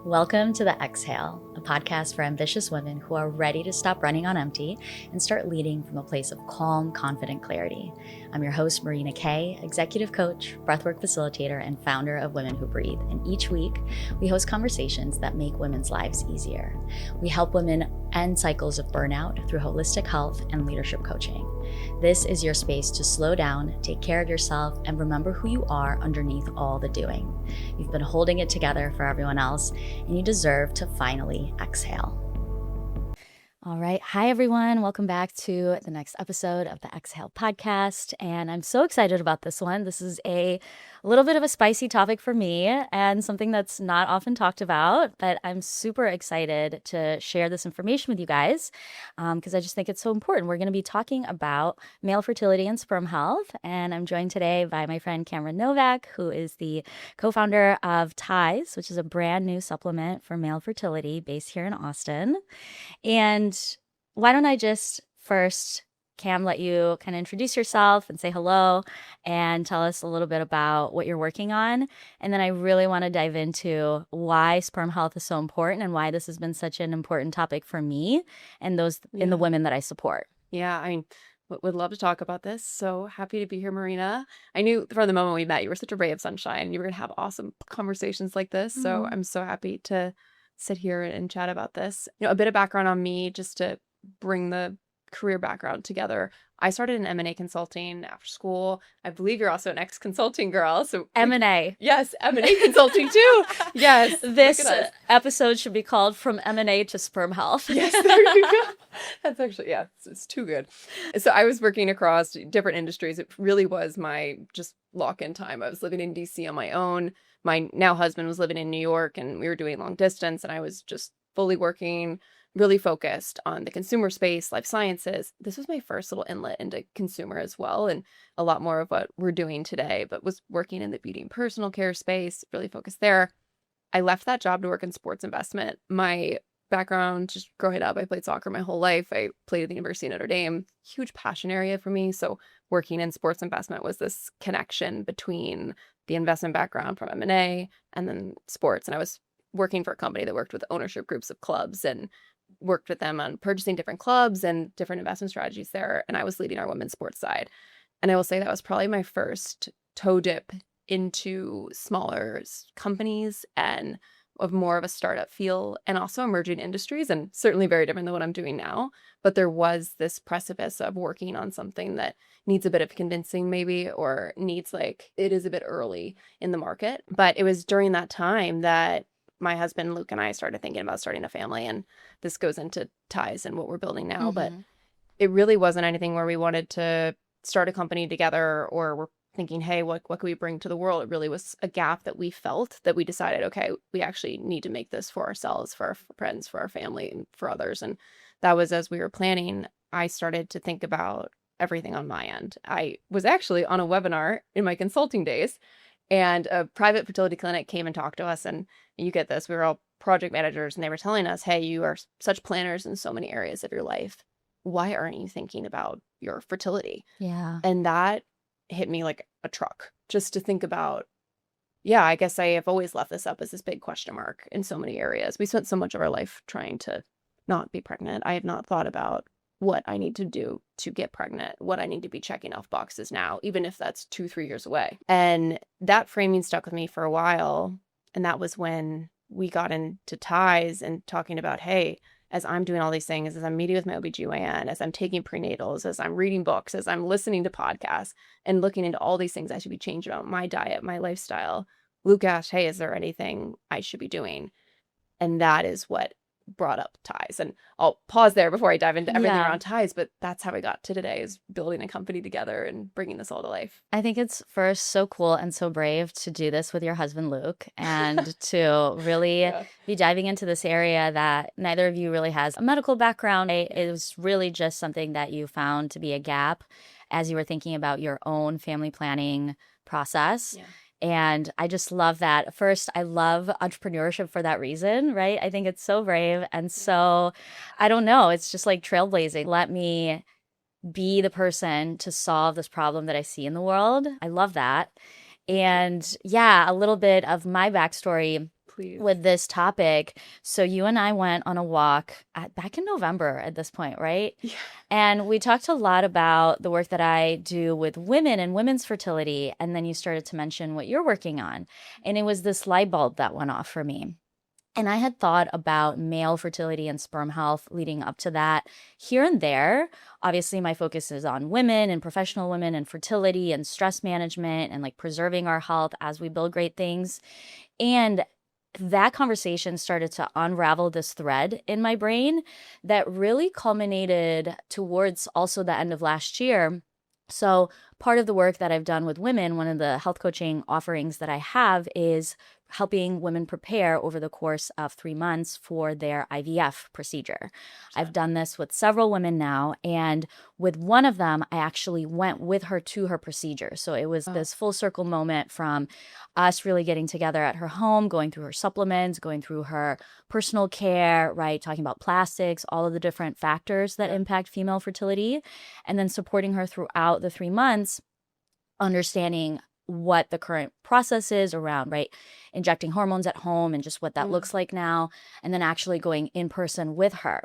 Welcome to The Exhale, a podcast for ambitious women who are ready to stop running on empty and start leading from a place of calm, confident clarity. I'm your host, Marina Kay, executive coach, breathwork facilitator, and founder of Women Who Breathe. And each week, we host conversations that make women's lives easier. We help women end cycles of burnout through holistic health and leadership coaching. This is your space to slow down, take care of yourself, and remember who you are underneath all the doing. You've been holding it together for everyone else, and you deserve to finally exhale. All right. Hi, everyone. Welcome back to the next episode of the Exhale podcast. And I'm so excited about this one. This is a little bit of a spicy topic for me and something that's not often talked about, but I'm super excited to share this information with you guys because I just think it's so important. We're going to be talking about male fertility and sperm health. And I'm joined today by my friend Camryn Novak, who is the co-founder of Ties, which is a brand new supplement for male fertility based here in Austin. And why don't I just first, Cam, let you kind of introduce yourself and say hello and tell us a little bit about what you're working on. And then I really want to dive into why sperm health is so important and why this has been such an important topic for me and those in the women that I support. Yeah, I mean, would love to talk about this. So happy to be here, Marina. I knew from the moment we met, you were such a ray of sunshine. You were going to have awesome conversations like this. So I'm so happy to sit here and chat about this. You know, a bit of background on me, just to bring the career background together. I started in M&A consulting after school. I believe you're also an ex-consulting girl. So M&A. Yes, M&A consulting too. Yes. This episode should be called From M&A to Sperm Health. Yes, there you go. That's actually, yeah, it's too good. So I was working across different industries. It really was my just lock-in time. I was living in DC on my own. My now husband was living in New York and we were doing long distance and I was just fully working, really focused on the consumer space, life sciences. This was my first little inlet into consumer as well, and a lot more of what we're doing today, but was working in the beauty and personal care space, really focused there. I left that job to work in sports investment. My background, just growing up, I played soccer my whole life. I played at the University of Notre Dame, huge passion area for me. So working in sports investment was this connection between the investment background from M&A and then sports. And I was working for a company that worked with ownership groups of clubs and worked with them on purchasing different clubs and different investment strategies there. And I was leading our women's sports side. And I will say that was probably my first toe dip into smaller companies and of more of a startup feel and also emerging industries, and certainly very different than what I'm doing now. But there was this precipice of working on something that needs a bit of convincing maybe, or needs like, it is a bit early in the market. But it was during that time that my husband, Luke, and I started thinking about starting a family. And this goes into Ties and what we're building now. But it really wasn't anything where we wanted to start a company together or we're thinking, hey, what can we bring to the world? It really was a gap that we felt that we decided, okay, we actually need to make this for ourselves, for our friends, for our family, and for others. And that was as we were planning, I started to think about everything on my end. I was actually on a webinar in my consulting days, and a private fertility clinic came and talked to us. And you get this, we were all project managers, and they were telling us, hey, you are such planners in so many areas of your life. Why aren't you thinking about your fertility? Yeah. And that hit me like a truck, just to think about, yeah, I guess I have always left this up as this big question mark in so many areas. We spent so much of our life trying to not be pregnant. I have not thought about what I need to do to get pregnant, what I need to be checking off boxes now, even if that's 2-3 years away. And that framing stuck with me for a while. And that was when we got into Ties and talking about, hey, as I'm doing all these things, as I'm meeting with my OBGYN, as I'm taking prenatals, as I'm reading books, as I'm listening to podcasts and looking into all these things I should be changing about my diet, my lifestyle, Luke asked, hey, is there anything I should be doing? And that is what brought up Ties. And I'll pause there before I dive into everything around Ties, but that's how we got to today, is building a company together and bringing this all to life. I think it's first so cool and so brave to do this with your husband, Luke, and to really be diving into this area that neither of you really has a medical background. It was really just something that you found to be a gap as you were thinking about your own family planning process. Yeah. And I just love that. First, I love entrepreneurship for that reason, right? I think it's so brave. And so, I don't know, it's just like trailblazing. Let me be the person to solve this problem that I see in the world. I love that. And yeah, a little bit of my backstory. please. with this topic. So you and I went on a walk back in November at this point, right? Yeah. And we talked a lot about the work that I do with women and women's fertility. And then you started to mention what you're working on. And it was this light bulb that went off for me. And I had thought about male fertility and sperm health leading up to that here and there. Obviously, my focus is on women and professional women and fertility and stress management and like preserving our health as we build great things. And that conversation started to unravel this thread in my brain that really culminated towards also the end of last year. So, part of the work that I've done with women, one of the health coaching offerings that I have is helping women prepare over the course of 3 months for their IVF procedure. I've done this with several women now, and with one of them, I actually went with her to her procedure. So it was this full circle moment from us really getting together at her home, going through her supplements, going through her personal care, right? Talking about plastics, all of the different factors that impact female fertility, and then supporting her throughout the 3 months, understanding what the current process is around, right? Injecting hormones at home and just what that looks like now, and then actually going in person with her.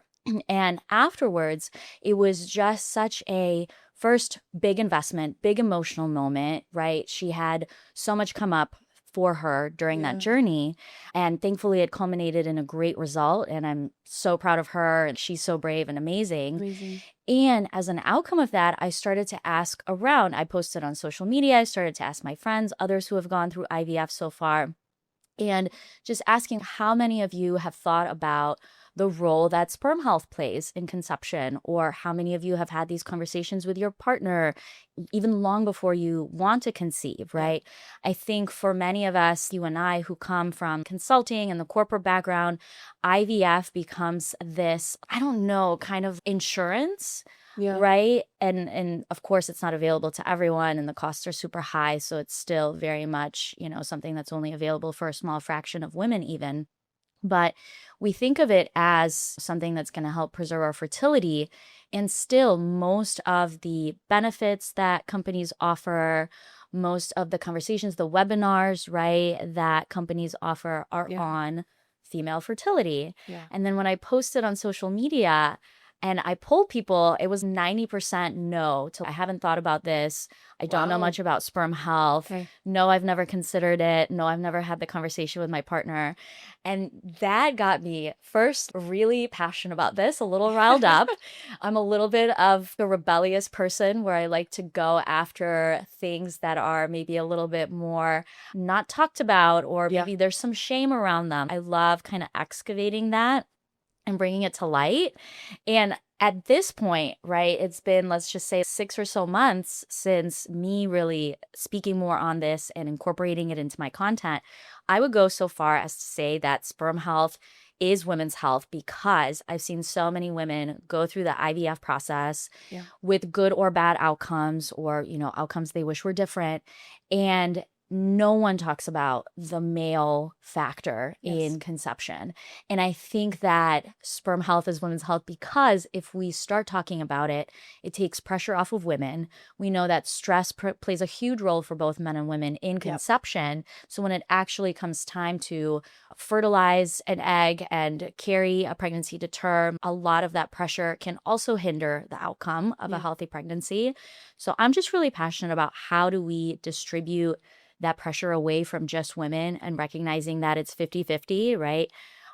And afterwards, it was just such a first big investment, big emotional moment, right? She had so much come up for her during that journey. And thankfully, it culminated in a great result. And I'm so proud of her. And she's so brave and amazing. And as an outcome of that, I started to ask around. I posted on social media. I started to ask my friends, others who have gone through IVF so far, and just asking how many of you have thought about the role that sperm health plays in conception, or how many of you have had these conversations with your partner even long before you want to conceive, right? I think for many of us, you and I, who come from consulting and the corporate background, IVF becomes this, I don't know, kind of insurance. Right. And of course, it's not available to everyone and the costs are super high. So it's still very much, something that's only available for a small fraction of women even. But we think of it as something that's going to help preserve our fertility. And still, most of the benefits that companies offer, most of the conversations, the webinars, right, that companies offer are on female fertility. And then when I posted on social media, and I polled people, it was 90% no. I haven't thought about this. I don't know much about sperm health. No, I've never considered it. No, I've never had the conversation with my partner. And that got me first really passionate about this, a little riled up. I'm a little bit of a rebellious person where I like to go after things that are maybe a little bit more not talked about, or maybe there's some shame around them. I love kind of excavating that and bringing it to light. And at this point, right, it's been, let's just say, 6 or so months since me really speaking more on this and incorporating it into my content. I would go so far as to say that sperm health is women's health, because I've seen so many women go through the IVF process with good or bad outcomes, or, outcomes they wish were different. And no one talks about the male factor in conception. And I think that sperm health is women's health, because if we start talking about it, it takes pressure off of women. We know that stress plays a huge role for both men and women in conception. So when it actually comes time to fertilize an egg and carry a pregnancy to term, a lot of that pressure can also hinder the outcome of a healthy pregnancy. So I'm just really passionate about how do we distribute that pressure away from just women, and recognizing that it's 50-50, right?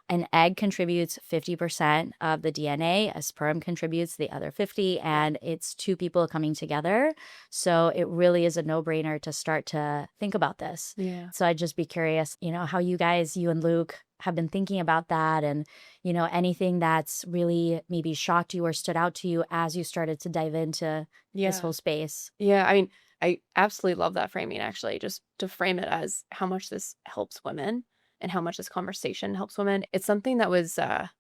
An egg contributes 50% of the DNA, a sperm contributes the other 50, and it's two people coming together. So it really is a no-brainer to start to think about this. So I'd just be curious, how you guys, you and Luke, have been thinking about that, and, anything that's really maybe shocked you or stood out to you as you started to dive into this whole space. I mean, I absolutely love that framing, actually, just to frame it as how much this helps women and how much this conversation helps women. It's something that was a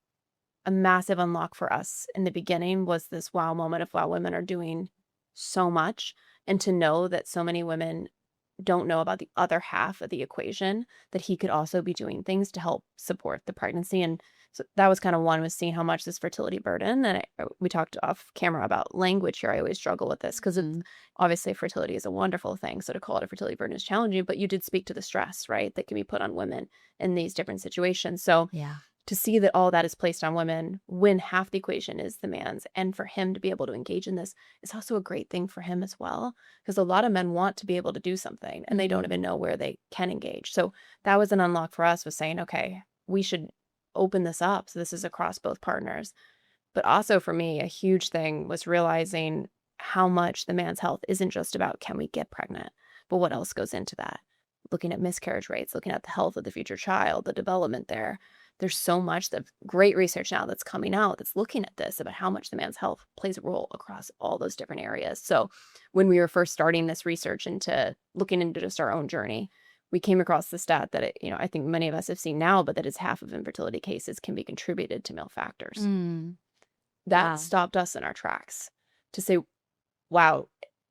massive unlock for us in the beginning, was this wow moment of, wow, women are doing so much. And to know that so many women don't know about the other half of the equation, that he could also be doing things to help support the pregnancy. And so that was kind of one, was seeing how much this fertility burden, and we talked off camera about language here. I always struggle with this because it's obviously fertility is a wonderful thing. So to call it a fertility burden is challenging, but you did speak to the stress, right, that can be put on women in these different situations. So Yeah. to see that all that is placed on women when half the equation is the man's, and for him to be able to engage in this is also a great thing for him as well, because a lot of men want to be able to do something and they don't even know where they can engage. So that was an unlock for us, was saying, okay, we should open this up. So this is across both partners. But also for me, a huge thing was realizing how much the man's health isn't just about can we get pregnant, but what else goes into that. Looking at miscarriage rates, looking at the health of the future child, the development there. There's so much that great research now that's coming out that's looking at this, about how much the man's health plays a role across all those different areas. So when we were first starting this research into looking into just our own journey, we came across the stat that I think many of us have seen now, but that is half of infertility cases can be contributed to male factors. That Wow. stopped us in our tracks to say, wow,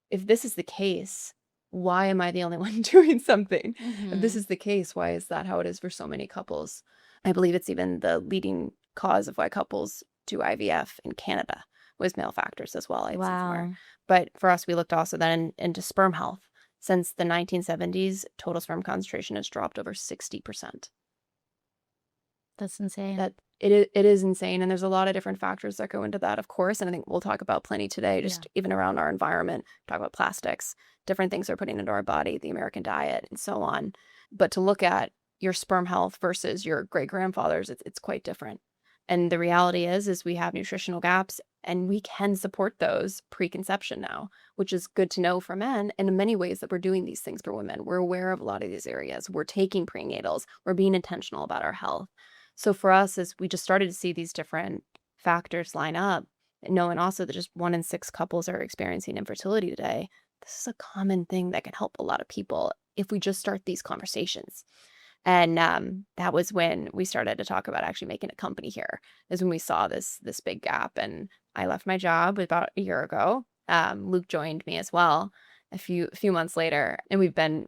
if this is the case, why am I the only one doing something? If this is the case, why is that how it is for so many couples? I believe it's even the leading cause of why couples do IVF in Canada was male factors as well. I'd say somewhere. Wow. But for us, we looked also then into sperm health. Since the 1970s, total sperm concentration has dropped over 60%. That's insane. That it is insane. And there's a lot of different factors that go into that, of course. And I think we'll talk about plenty today, just even around our environment, talk about plastics, different things we're putting into our body, the American diet, and so on. But to look at your sperm health versus your great grandfather's, it's quite different. And the reality is we have nutritional gaps, and we can support those preconception now, which is good to know for men. And in many ways that we're doing these things for women, we're aware of a lot of these areas. We're taking prenatals. We're being intentional about our health. So for us, as we just started to see these different factors line up, and knowing also that just 1 in 6 couples are experiencing infertility today, this is a common thing that can help a lot of people if we just start these conversations. And that was when we started to talk about actually making a company here, is when we saw this big gap. And I left my job about a year ago. Luke joined me as well a few months later, and we've been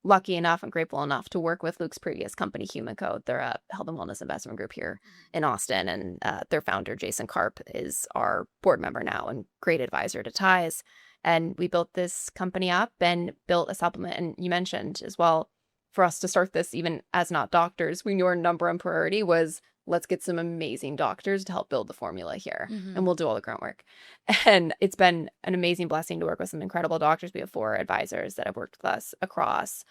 lucky enough and grateful enough to work with Luke's previous company, Human Code. They're a health and wellness investment group here in Austin, and their founder, Jason Karp, is our board member now and great advisor to Ties. And we built this company up and built a supplement. And you mentioned as well, for us to start this, even as not doctors, we knew our number one priority was, let's get some amazing doctors to help build the formula here, and we'll do all the groundwork. And it's been an amazing blessing to work with some incredible doctors. We have 4 advisors that have worked with us across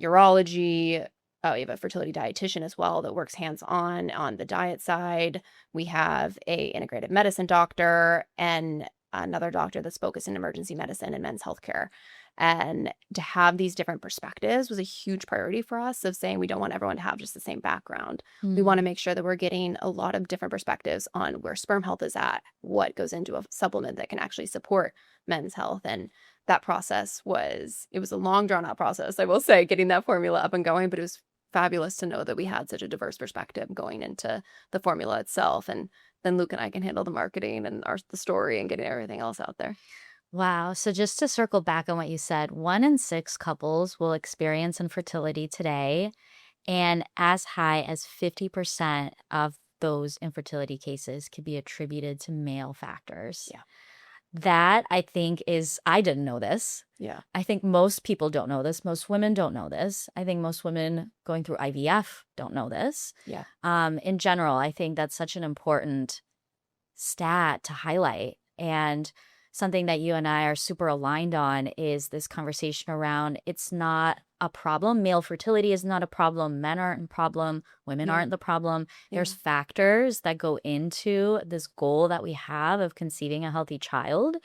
urology. We have a fertility dietitian as well that works hands-on on the diet side. We have a integrative medicine doctor and another doctor that's focused in emergency medicine and men's healthcare. And to have these different perspectives was a huge priority for us, of saying we don't want everyone to have just the same background. We want to make sure that we're getting a lot of different perspectives on where sperm health is at, what goes into a supplement that can actually support men's health. And that process it was a long drawn out process, I will say, getting that formula up and going, but it was fabulous to know that we had such a diverse perspective going into the formula itself. And then Luke and I can handle the marketing and the story and getting everything else out there. Wow. So just to circle back on what you said, 1 in 6 couples will experience infertility today, and as high as 50% of those infertility cases could be attributed to male factors. Yeah. That, I think, I didn't know this. Yeah. I think most people don't know this. Most women don't know this. I think most women going through IVF don't know this. Yeah. In general, I think that's such an important stat to highlight. And something that you and I are super aligned on is this conversation around, it's not a problem. Male fertility is not a problem. Men aren't a problem. Women aren't the problem. There's factors that go into this goal that we have of conceiving a healthy child.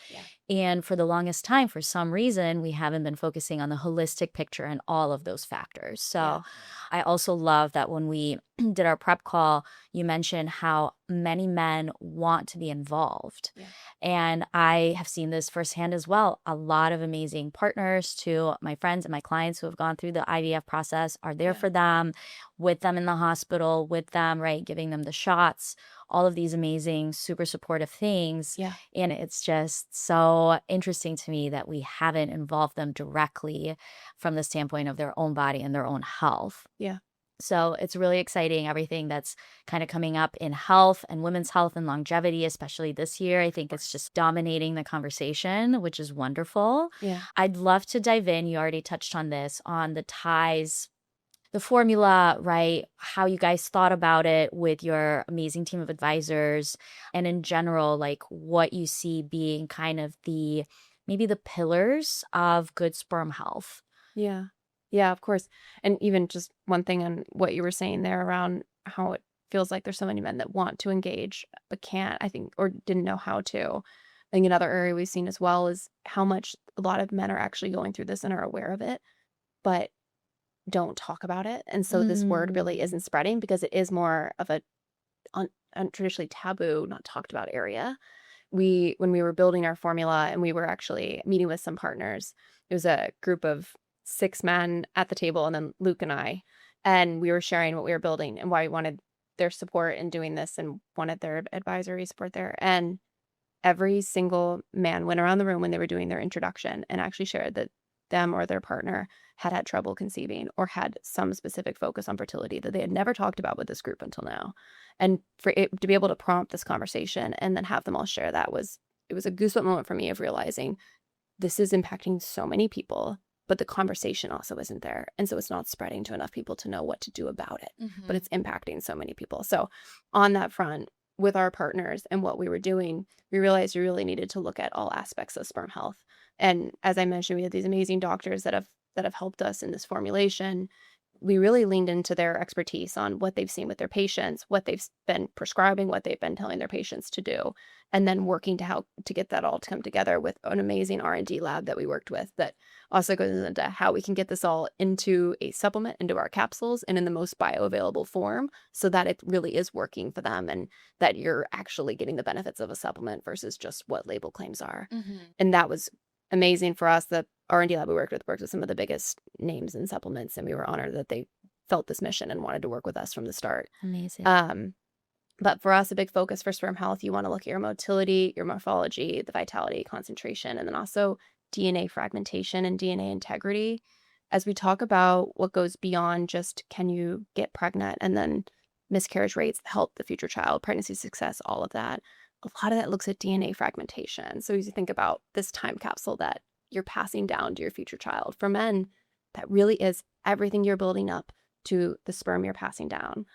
And for the longest time, for some reason, we haven't been focusing on the holistic picture and all of those factors. So I also love that when we did our prep call, you mentioned how many men want to be involved. Yeah. And I have seen this firsthand as well. A lot of amazing partners to my friends and my clients who have gone through the IVF process are there for them, with them in the hospital, with them, right, giving them the shots, all of these amazing, super supportive things. Yeah. And it's just so interesting to me that we haven't involved them directly from the standpoint of their own body and their own health. Yeah. So it's really exciting, everything that's kind of coming up in health and women's health and longevity, especially this year. I think it's just dominating the conversation, which is wonderful. Yeah. I'd love to dive in. You already touched on this, on the ties, the formula, right? How you guys thought about it with your amazing team of advisors, and in general, like what you see being kind of maybe the pillars of good sperm health. Yeah. Yeah, of course. And even just one thing on what you were saying there around how it feels like there's so many men that want to engage but can't, I think, or didn't know how to. I think another area we've seen as well is how much a lot of men are actually going through this and are aware of it, but don't talk about it. And so this word really isn't spreading because it is more of a traditionally taboo, not talked about area. When we were building our formula and we were actually meeting with some partners, it was a group of 6 men at the table and then Luke and I, and we were sharing what we were building and why we wanted their support in doing this and wanted their advisory support there. And every single man went around the room when they were doing their introduction and actually shared that them or their partner had trouble conceiving or had some specific focus on fertility that they had never talked about with this group until now. And for it to be able to prompt this conversation and then have them all share that it was a goosebump moment for me of realizing this is impacting so many people, but the conversation also isn't there. And so it's not spreading to enough people to know what to do about it, but it's impacting so many people. So on that front, with our partners and what we were doing, we realized we really needed to look at all aspects of sperm health. And as I mentioned, we had these amazing doctors that have helped us in this formulation. We really leaned into their expertise on what they've seen with their patients, what they've been prescribing, what they've been telling their patients to do, and then working to get that all to come together with an amazing R&D lab that we worked with that also goes into how we can get this all into a supplement, into our capsules, and in the most bioavailable form so that it really is working for them and that you're actually getting the benefits of a supplement versus just what label claims are. And that was amazing for us. The R&D lab we worked with some of the biggest names in supplements, and we were honored that they felt this mission and wanted to work with us from the start. Amazing. But for us, a big focus for sperm health, you want to look at your motility, your morphology, the vitality, concentration, and then also DNA fragmentation and DNA integrity. As we talk about what goes beyond just can you get pregnant and then miscarriage rates, health, the future child, pregnancy success, all of that, a lot of that looks at DNA fragmentation. So as you think about this time capsule that you're passing down to your future child, for men, that really is everything you're building up to the sperm you're passing down.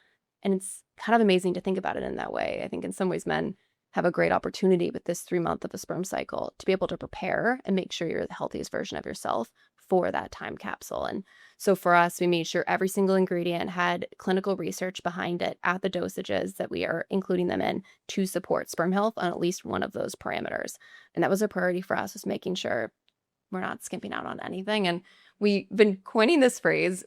And it's kind of amazing to think about it in that way. I think in some ways men have a great opportunity with this 3-month of a sperm cycle to be able to prepare and make sure you're the healthiest version of yourself for that time capsule. And so for us, we made sure every single ingredient had clinical research behind it at the dosages that we are including them in to support sperm health on at least one of those parameters. And that was a priority for us, was making sure we're not skimping out on anything. And we've been coining this phrase,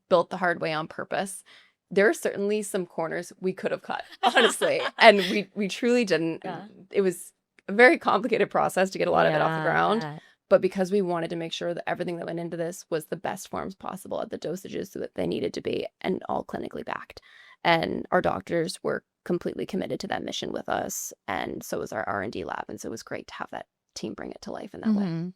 built the hard way on purpose. There are certainly some corners we could have cut, honestly. And we truly didn't. Yeah. It was a very complicated process to get a lot of it off the ground. Yeah. But because we wanted to make sure that everything that went into this was the best forms possible at the dosages so that they needed to be, and all clinically backed. And our doctors were completely committed to that mission with us. And so was our R&D lab. And so it was great to have that team bring it to life in that way.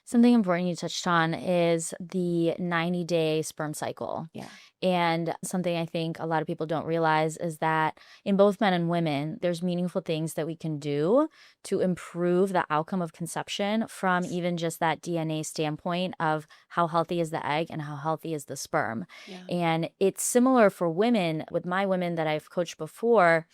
Something important you touched on is the 90-day sperm cycle. Yeah. And something I think a lot of people don't realize is that in both men and women, there's meaningful things that we can do to improve the outcome of conception from even just that DNA standpoint of how healthy is the egg and how healthy is the sperm. Yeah. And it's similar for women. With my women that I've coached before,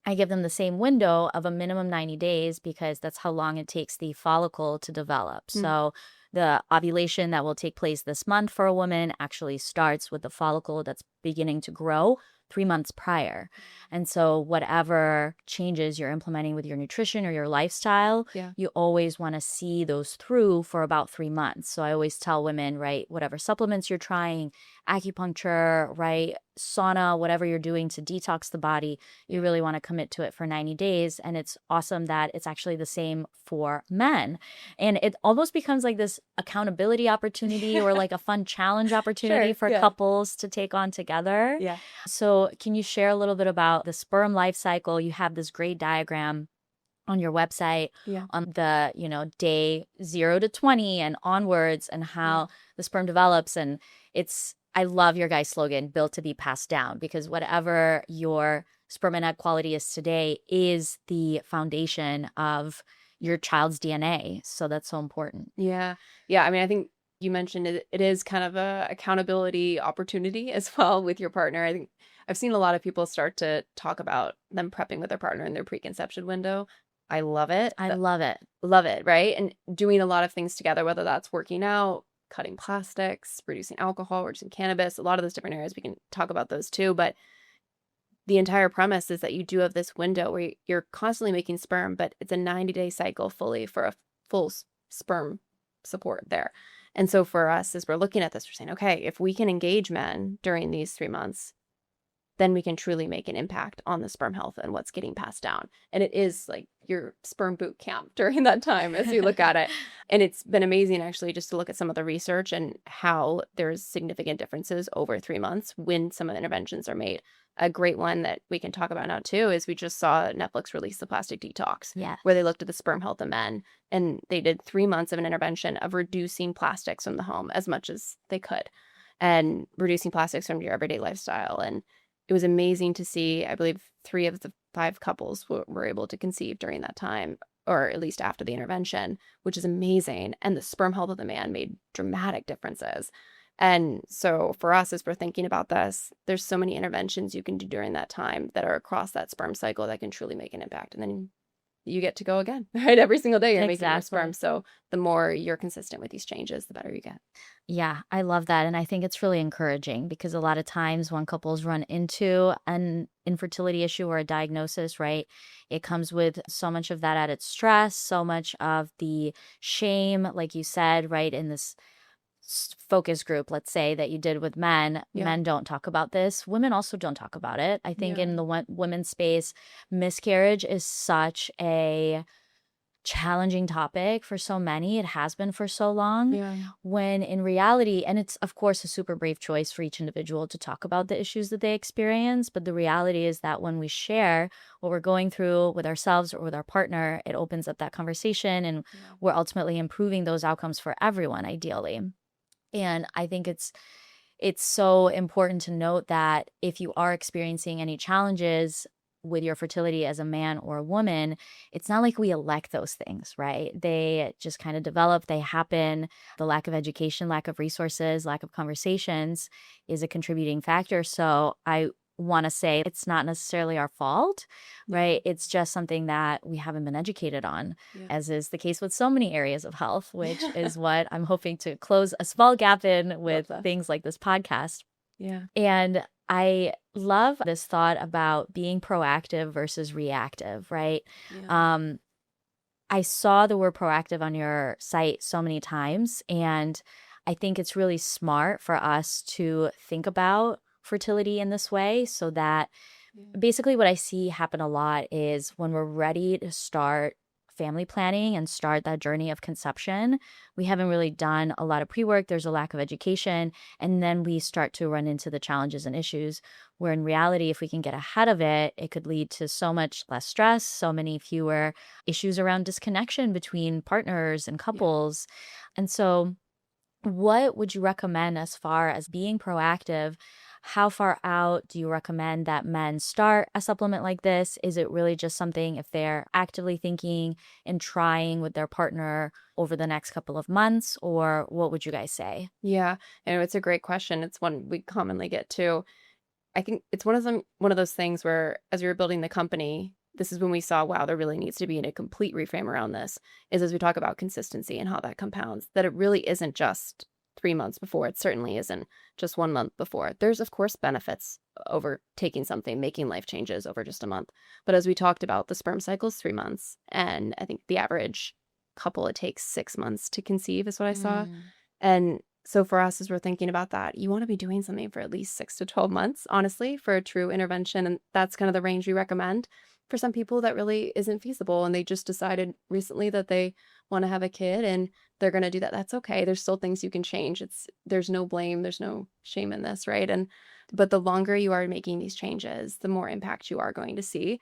I give them the same window of a minimum 90 days because that's how long it takes the follicle to develop. So the ovulation that will take place this month for a woman actually starts with the follicle that's beginning to grow 3 months prior. And so whatever changes you're implementing with your nutrition or your lifestyle, you always want to see those through for about 3 months. So I always tell women, right, whatever supplements you're trying, acupuncture, right, sauna, whatever you're doing to detox the body, you really want to commit to it for 90 days. And it's awesome that it's actually the same for men. And it almost becomes like this accountability opportunity or like a fun challenge opportunity for couples to take on together. Yeah. So can you share a little bit about the sperm life cycle? You have this great diagram on your website on the, day 0 to 20 and onwards, and how the sperm develops. And I love your guys' slogan, built to be passed down, because whatever your sperm and egg quality is today is the foundation of your child's DNA. So that's so important. Yeah. Yeah. I mean, I think you mentioned it is kind of a accountability opportunity as well with your partner. I think I've seen a lot of people start to talk about them prepping with their partner in their preconception window. I love it. I love it. Love it, right? And doing a lot of things together, whether that's working out, cutting plastics, reducing alcohol, reducing cannabis, a lot of those different areas. We can talk about those too. But the entire premise is that you do have this window where you're constantly making sperm, but it's a 90-day cycle fully for a full sperm support there. And so for us, as we're looking at this, we're saying, okay, if we can engage men during these 3 months, then we can truly make an impact on the sperm health and what's getting passed down. And it is like your sperm boot camp during that time as you look at it. And it's been amazing actually just to look at some of the research and how there's significant differences over 3 months when some of the interventions are made. A great one that we can talk about now too is we just saw Netflix release the Plastic Detox, where they looked at the sperm health of men, and they did 3 months of an intervention of reducing plastics from the home as much as they could and reducing plastics from your everyday lifestyle. And it was amazing to see. I believe 3 of the 5 couples were able to conceive during that time, or at least after the intervention, which is amazing. And the sperm health of the man made dramatic differences. And so for us, as we're thinking about this, there's so many interventions you can do during that time that are across that sperm cycle that can truly make an impact. And then you get to go again, right? Every single day you're making more sperm. So the more you're consistent with these changes, the better you get. Yeah, I love that. And I think it's really encouraging, because a lot of times when couples run into an infertility issue or a diagnosis, right, it comes with so much of that added stress, so much of the shame, like you said, right, in this focus group, let's say, that you did with men. Men don't talk about this. Women also don't talk about it. I think in the women's space, miscarriage is such a challenging topic for so many. It has been for so long, when in reality, and it's of course a super brave choice for each individual to talk about the issues that they experience, but the reality is that when we share what we're going through with ourselves or with our partner, it opens up that conversation, and we're ultimately improving those outcomes for everyone, ideally. And I think it's so important to note that if you are experiencing any challenges with your fertility as a man or a woman, it's not like we elect those things, right? They just kind of develop, they happen. The lack of education, lack of resources, lack of conversations is a contributing factor. So I want to say it's not necessarily our fault, right? It's just something that we haven't been educated on, as is the case with so many areas of health, which is what I'm hoping to close a small gap in with things like this podcast. And I love this thought about being proactive versus reactive, right? I saw the word proactive on your site so many times, and I think it's really smart for us to think about fertility in this way, so that basically what I see happen a lot is when we're ready to start family planning and start that journey of conception, we haven't really done a lot of pre-work. There's a lack of education, and then we start to run into the challenges and issues, where in reality, if we can get ahead of it, it could lead to so much less stress, so many fewer issues around disconnection between partners and couples. And so what would you recommend as far as being proactive? How far out do you recommend that men start a supplement like this? Is it really just something if they're actively thinking and trying with their partner over the next couple of months, or what would you guys say? Yeah, and it's a great question. It's one we commonly get too. I think it's one of those things where as we were building the company, this is when we saw, wow, there really needs to be a complete reframe around this, is as we talk about consistency and how that compounds, that it really isn't just 3 months before. It certainly isn't just 1 month before. There's, of course, benefits over taking something, making life changes over just a month. But as we talked about, the sperm cycle is 3 months. And I think the average couple, it takes 6 months to conceive is what I saw. And So for us, as we're thinking about that, you want to be doing something for at least 6 to 12 months, honestly, for a true intervention. And that's kind of the range we recommend. For some people, that really isn't feasible. And they just decided recently that they want to have a kid and they're going to do that. That's okay. There's still things you can change. There's no blame. There's no shame in this, right? But the longer you are making these changes, the more impact you are going to see.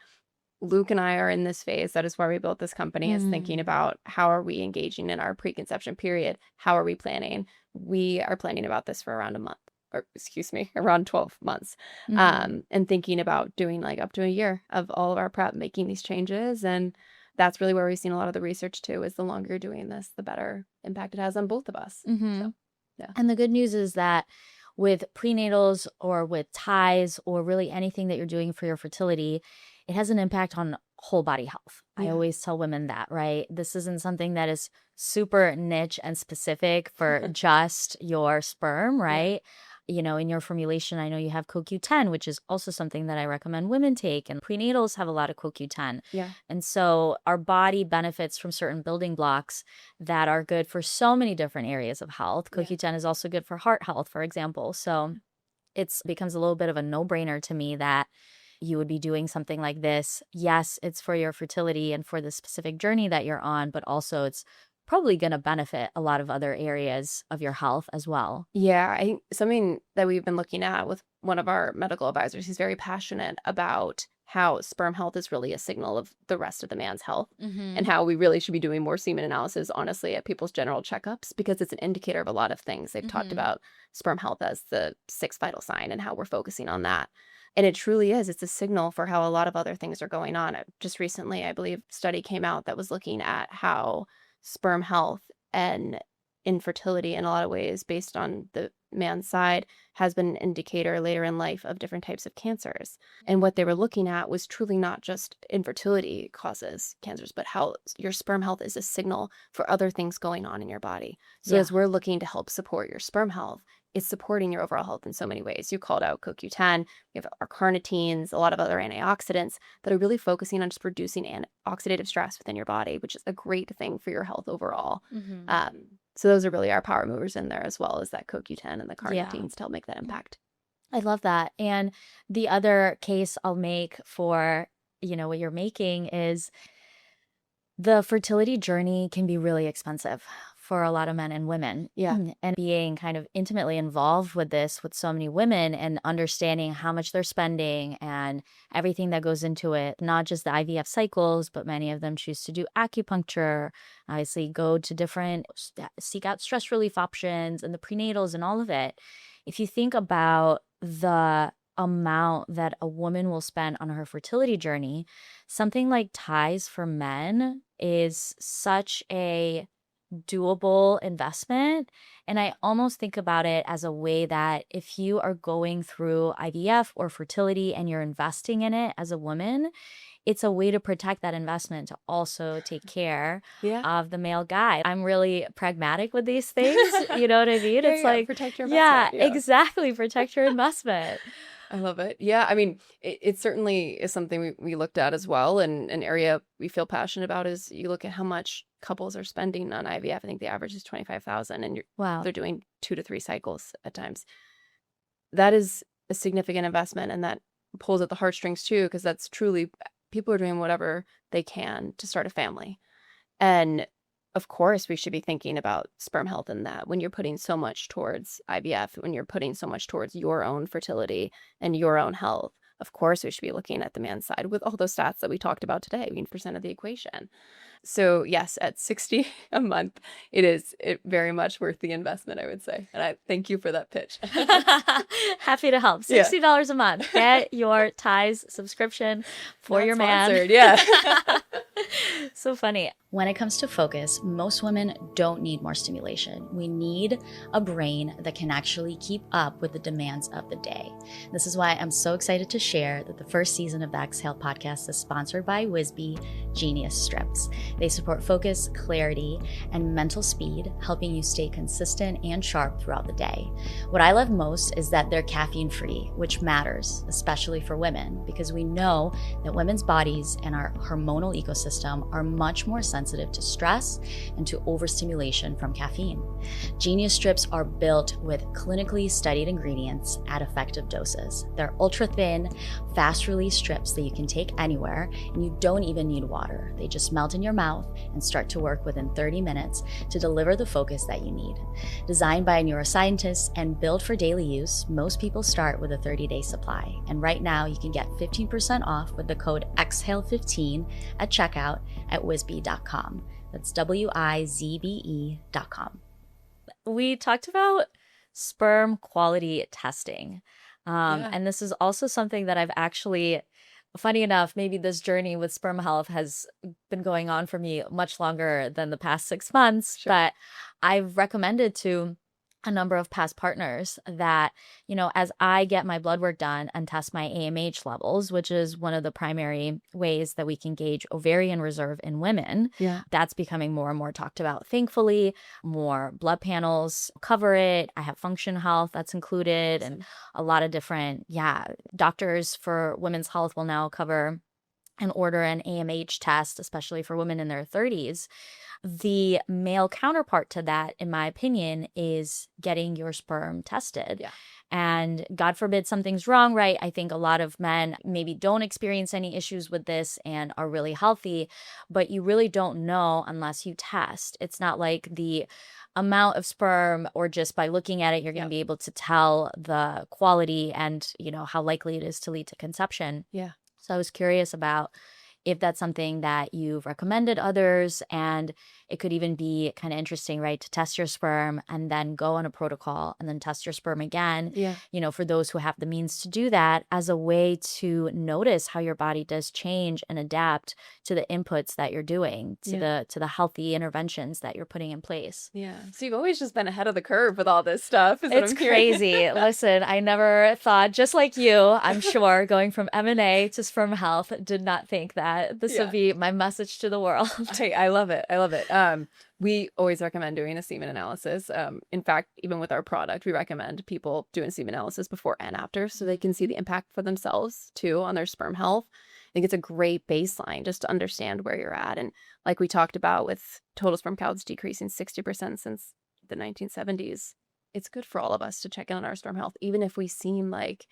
Luke and I are in this phase. That is why we built this company, is thinking about how are we engaging in our preconception period? How are we planning? We are planning about this for around a month, or excuse me, around 12 months. And thinking about doing like up to a year of all of our prep, making these changes. And that's really where we've seen a lot of the research too, is the longer you're doing this, the better impact it has on both of us. So, yeah. And the good news is that with prenatals or with ties or really anything that you're doing for your fertility, it has an impact on whole body health. I always tell women that, right? This isn't something that is super niche and specific for just your sperm, right? You know, in your formulation, I know you have CoQ10, which is also something that I recommend women take. And prenatals have a lot of CoQ10. Yeah. And so our body benefits from certain building blocks that are good for so many different areas of health. CoQ10 is also good for heart health, for example. So it becomes a little bit of a no-brainer to me that you would be doing something like this. Yes, it's for your fertility and for the specific journey that you're on, but also it's probably going to benefit a lot of other areas of your health as well. Yeah, I think something that we've been looking at with one of our medical advisors, he's very passionate about how sperm health is really a signal of the rest of the man's health, and how we really should be doing more semen analysis, honestly, at people's general checkups, because it's an indicator of a lot of things. They've talked about sperm health as the sixth vital sign and how we're focusing on that. And it truly is. It's a signal for how a lot of other things are going on. Just recently, I believe, a study came out that was looking at how sperm health and infertility in a lot of ways, based on the man's side, has been an indicator later in life of different types of cancers. And what they were looking at was truly not just infertility causes cancers, but how your sperm health is a signal for other things going on in your body. So as we're looking to help support your sperm health, it's supporting your overall health in so many ways. You called out CoQ10, we have our carnitines, a lot of other antioxidants that are really focusing on just reducing oxidative stress within your body, which is a great thing for your health overall. So those are really our power movers in there, as well as that CoQ10 and the carnitines to help make that impact. I love that. And the other case I'll make for, you know, what you're making is the fertility journey can be really expensive for a lot of men and women. And being kind of intimately involved with this with so many women and understanding how much they're spending and everything that goes into it, not just the IVF cycles, but many of them choose to do acupuncture, obviously go to seek out stress relief options and the prenatals and all of it. If you think about the amount that a woman will spend on her fertility journey, something like ties for men is such a doable investment. And I almost think about it as a way that if you are going through IVF or fertility and you're investing in it as a woman, it's a way to protect that investment to also take care of the male guy. I'm really pragmatic with these things. You know what I mean? It's like, protect your investment. Exactly. Protect your investment. I love it. Yeah, I mean, it certainly is something we looked at as well. And an area we feel passionate about is you look at how much couples are spending on IVF. I think the average is $25,000, and they're doing 2 to 3 cycles at times. That is a significant investment, and that pulls at the heartstrings too, because that's truly, people are doing whatever they can to start a family. And of course, we should be thinking about sperm health in that when you're putting so much towards IVF, when you're putting so much towards your own fertility and your own health. Of course, we should be looking at the man's side with all those stats that we talked about today, being percent of the equation. So yes, at $60 a month, it very much worth the investment, I would say. And I thank you for that pitch. Happy to help. $60 a month. Get your Ties subscription for Not your sponsored, man. Yeah. So funny. When it comes to focus, most women don't need more stimulation. We need a brain that can actually keep up with the demands of the day. This is why I'm so excited to share that the first season of the Exhale podcast is sponsored by Wisby Genius Strips. They support focus, clarity, and mental speed, helping you stay consistent and sharp throughout the day. What I love most is that they're caffeine-free, which matters, especially for women, because we know that women's bodies and our hormonal ecosystem are much more sensitive sensitive to stress and to overstimulation from caffeine. Genius strips are built with clinically studied ingredients at effective doses. They're ultra thin, fast release strips that you can take anywhere, and you don't even need water. They just melt in your mouth and start to work within 30 minutes to deliver the focus that you need. Designed by a neuroscientist and built for daily use, most people start with a 30-day supply. And right now you can get 15% off with the code EXHALE15 at checkout at wizbe.com. That's WIZBE.com. We talked about sperm quality testing. And this is also something that I've actually, funny enough, maybe this journey with sperm health has been going on for me much longer than the past 6 months. Sure. But I've recommended to a number of past partners that, as I get my blood work done and test my AMH levels, which is one of the primary ways that we can gauge ovarian reserve in women, that's becoming more and more talked about. Thankfully, more blood panels cover it. I have Function Health that's included, and a lot of different, doctors for women's health will now cover and order an AMH test, especially for women in their 30s. The male counterpart to that, in my opinion, is getting your sperm tested. Yeah. And God forbid something's wrong, right? I think a lot of men maybe don't experience any issues with this and are really healthy, but you really don't know unless you test. It's not like the amount of sperm or just by looking at it, you're going to be able to tell the quality and, how likely it is to lead to conception. Yeah. So I was curious about if that's something that you've recommended others, and it could even be kind of interesting, right, to test your sperm and then go on a protocol and then test your sperm again, for those who have the means to do that, as a way to notice how your body does change and adapt to the inputs that you're doing, to the healthy interventions that you're putting in place. Yeah. So you've always just been ahead of the curve with all this stuff. It's crazy. Listen, I never thought, just like you, I'm sure, going from M&A to sperm health, did not think that this would be my message to the world. Hey, I love it. I love it. We always recommend doing a semen analysis. In fact, even with our product, we recommend people doing semen analysis before and after so they can see the impact for themselves too on their sperm health. I think it's a great baseline just to understand where you're at. And like we talked about with total sperm counts decreasing 60% since the 1970s, it's good for all of us to check in on our sperm health, even if we seem like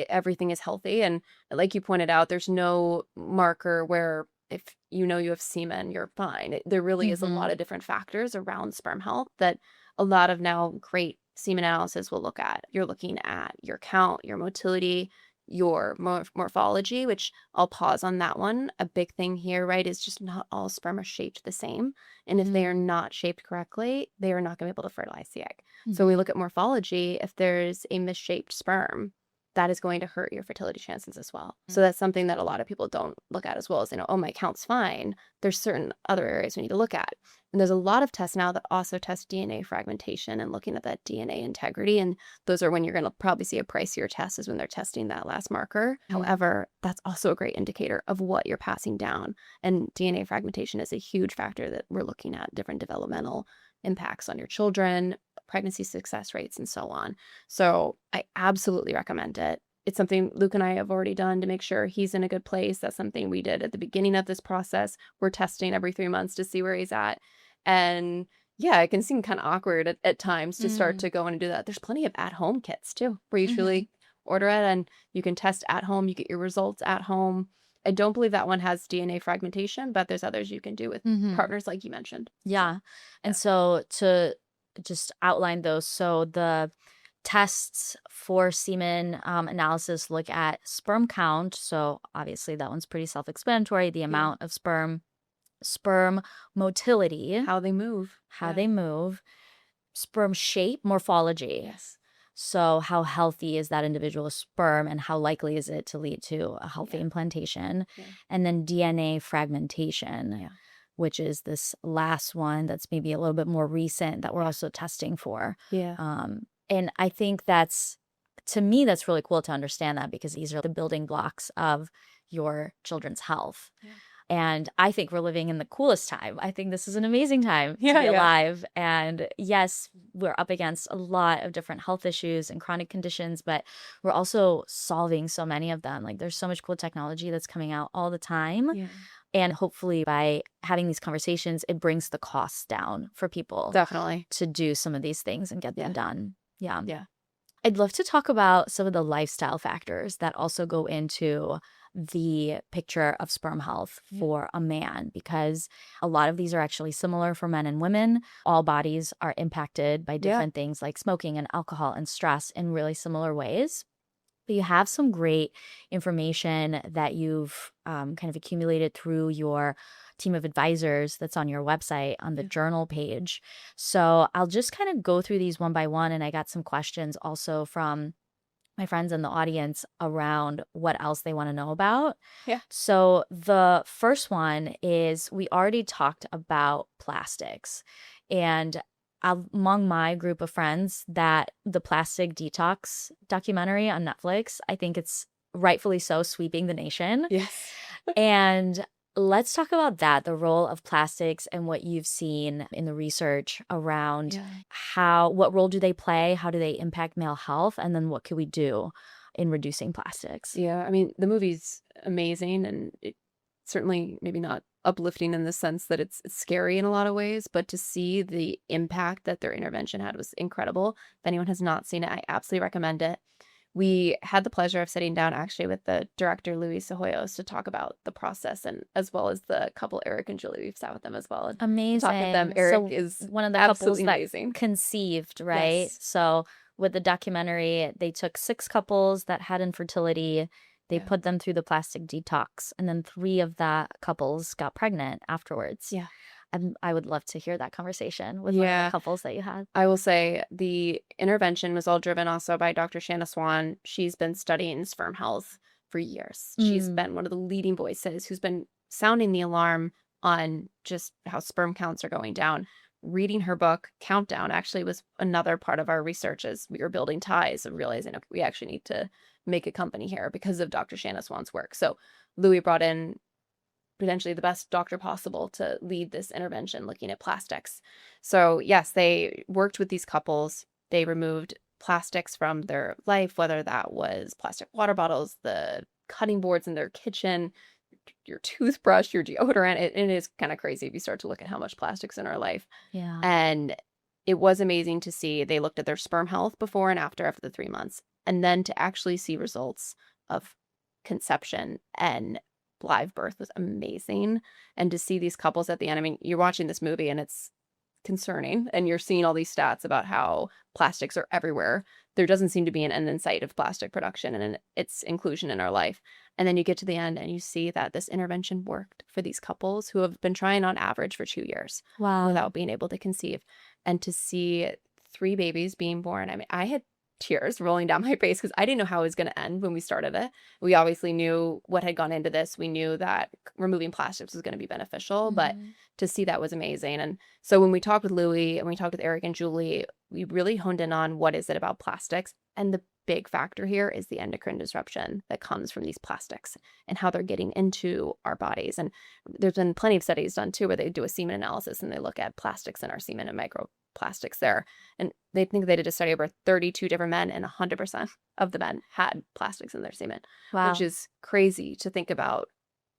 everything is healthy. And like you pointed out, there's no marker where if you have semen, you're fine. There really is a lot of different factors around sperm health that a lot of now great semen analysis will look at. You're looking at your count, your motility, your morphology, which I'll pause on that one. A big thing here, right, is just not all sperm are shaped the same. And if they are not shaped correctly, they are not going to be able to fertilize the egg. So we look at morphology. If there's a misshaped sperm, that is going to hurt your fertility chances as well. So that's something that a lot of people don't look at as well as, oh, my count's fine. There's certain other areas we need to look at. And there's a lot of tests now that also test DNA fragmentation and looking at that DNA integrity. And those are when you're going to probably see a pricier test is when they're testing that last marker. However, that's also a great indicator of what you're passing down. And DNA fragmentation is a huge factor that we're looking at different developmental impacts on your children, pregnancy success rates, and so on. So I absolutely recommend it. It's something Luke and I have already done to make sure he's in a good place. That's something we did at the beginning of this process. We're testing every 3 months to see where he's at. And it can seem kind of awkward at times to start to go in and do that. There's plenty of at-home kits too, where you truly order it and you can test at home. You get your results at home. I don't believe that one has DNA fragmentation, but there's others you can do with partners like you mentioned. Yeah. And so to just outline those, so the tests for semen analysis look at sperm count. So obviously that one's pretty self-explanatory. The amount of sperm motility, how they move, sperm shape, morphology. Yes. So how healthy is that individual's sperm and how likely is it to lead to a healthy implantation? And then DNA fragmentation, which is this last one that's maybe a little bit more recent that we're also testing for. And I think to me, that's really cool to understand that, because these are the building blocks of your children's health. And I think we're living in the coolest time. I think this is an amazing time to Yeah, be yeah. alive. And yes, we're up against a lot of different health issues and chronic conditions, but we're also solving so many of them. Like there's so much cool technology that's coming out all the time. Yeah. And hopefully by having these conversations, it brings the costs down for people Definitely. to do some of these things and get them Yeah. done. Yeah. Yeah. I'd love to talk about some of the lifestyle factors that also go into the picture of sperm health Yeah. for a man, because a lot of these are actually similar for men and women. All bodies are impacted by different things like smoking and alcohol and stress in really similar ways. But you have some great information that you've kind of accumulated through your team of advisors that's on your website on the Yeah. journal page. So I'll just kind of go through these one by one. And I got some questions also from my friends in the audience around what else they want to know about. Yeah. So the first one is we already talked about plastics. And among my group of friends, that the plastic detox documentary on Netflix, I think it's rightfully so sweeping the nation. Yes. And let's talk about that, the role of plastics and what you've seen in the research around what role do they play? How do they impact male health? And then what can we do in reducing plastics? Yeah. I mean, the movie's amazing, and it certainly maybe not uplifting in the sense that it's scary in a lot of ways, but to see the impact that their intervention had was incredible. If anyone has not seen it, I absolutely recommend it. We had the pleasure of sitting down actually with the director, Luis Cehoyos, to talk about the process, and as well as the couple, Eric and Julie. We've sat with them as well. And Amazing. talk with them. So Eric is one of the couples absolutely that amazing. conceived, right? Yes. So with the documentary, they took 6 couples that had infertility. They Yeah. put them through the plastic detox, and then 3 of the couples got pregnant afterwards. Yeah. I would love to hear that conversation with one of Yeah. the couples that you had. I will say the intervention was all driven also by Dr. Shanna Swan. She's been studying sperm health for years. She's been one of the leading voices who's been sounding the alarm on just how sperm counts are going down. Reading her book, Countdown, actually was another part of our research as we were building ties and realizing, okay, we actually need to make a company here because of Dr. Shanna Swan's work. So Louis brought in potentially the best doctor possible to lead this intervention looking at plastics. So yes, they worked with these couples. They removed plastics from their life, whether that was plastic water bottles, the cutting boards in their kitchen, your toothbrush, your deodorant. It is kind of crazy if you start to look at how much plastic's in our life. Yeah. And it was amazing to see. They looked at their sperm health before and after the 3 months, and then to actually see results of conception and live birth was amazing. And to see these couples at the end, I mean, you're watching this movie and it's concerning, and you're seeing all these stats about how plastics are everywhere. There doesn't seem to be an end in sight of plastic production and its inclusion in our life. And then you get to the end and you see that this intervention worked for these couples who have been trying on average for 2 years Wow. without being able to conceive. And to see 3 babies being born, I mean, I had tears rolling down my face because I didn't know how it was going to end when we started it. We obviously knew what had gone into this. We knew that removing plastics was going to be beneficial, but to see that was amazing. And so when we talked with Louis and we talked with Eric and Julie, we really honed in on what is it about plastics. And the big factor here is the endocrine disruption that comes from these plastics and how they're getting into our bodies. And there's been plenty of studies done too where they do a semen analysis and they look at plastics in our semen and microplastics there. And they think they did a study over 32 different men, and 100% of the men had plastics in their semen. Wow. Which is crazy to think about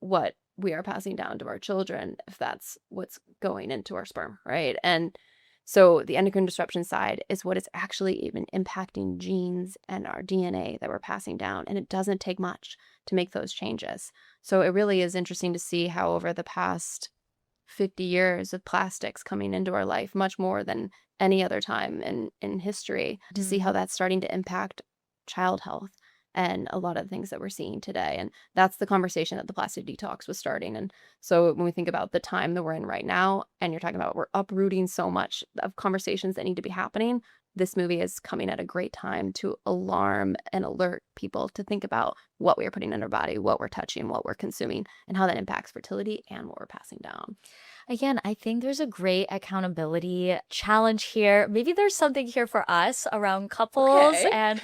what we are passing down to our children if that's what's going into our sperm, right? And so the endocrine disruption side is what is actually even impacting genes and our DNA that we're passing down. And it doesn't take much to make those changes. So it really is interesting to see how over the past 50 years of plastics coming into our life, much more than any other time in history, to see how that's starting to impact child health and a lot of the things that we're seeing today. And that's the conversation that the plastic detox was starting. And so when we think about the time that we're in right now, and you're talking about we're uprooting so much of conversations that need to be happening, this movie is coming at a great time to alarm and alert people to think about what we are putting in our body, what we're touching, what we're consuming, and how that impacts fertility and what we're passing down. Again, I think there's a great accountability challenge here. Maybe there's something here for us around couples Okay. and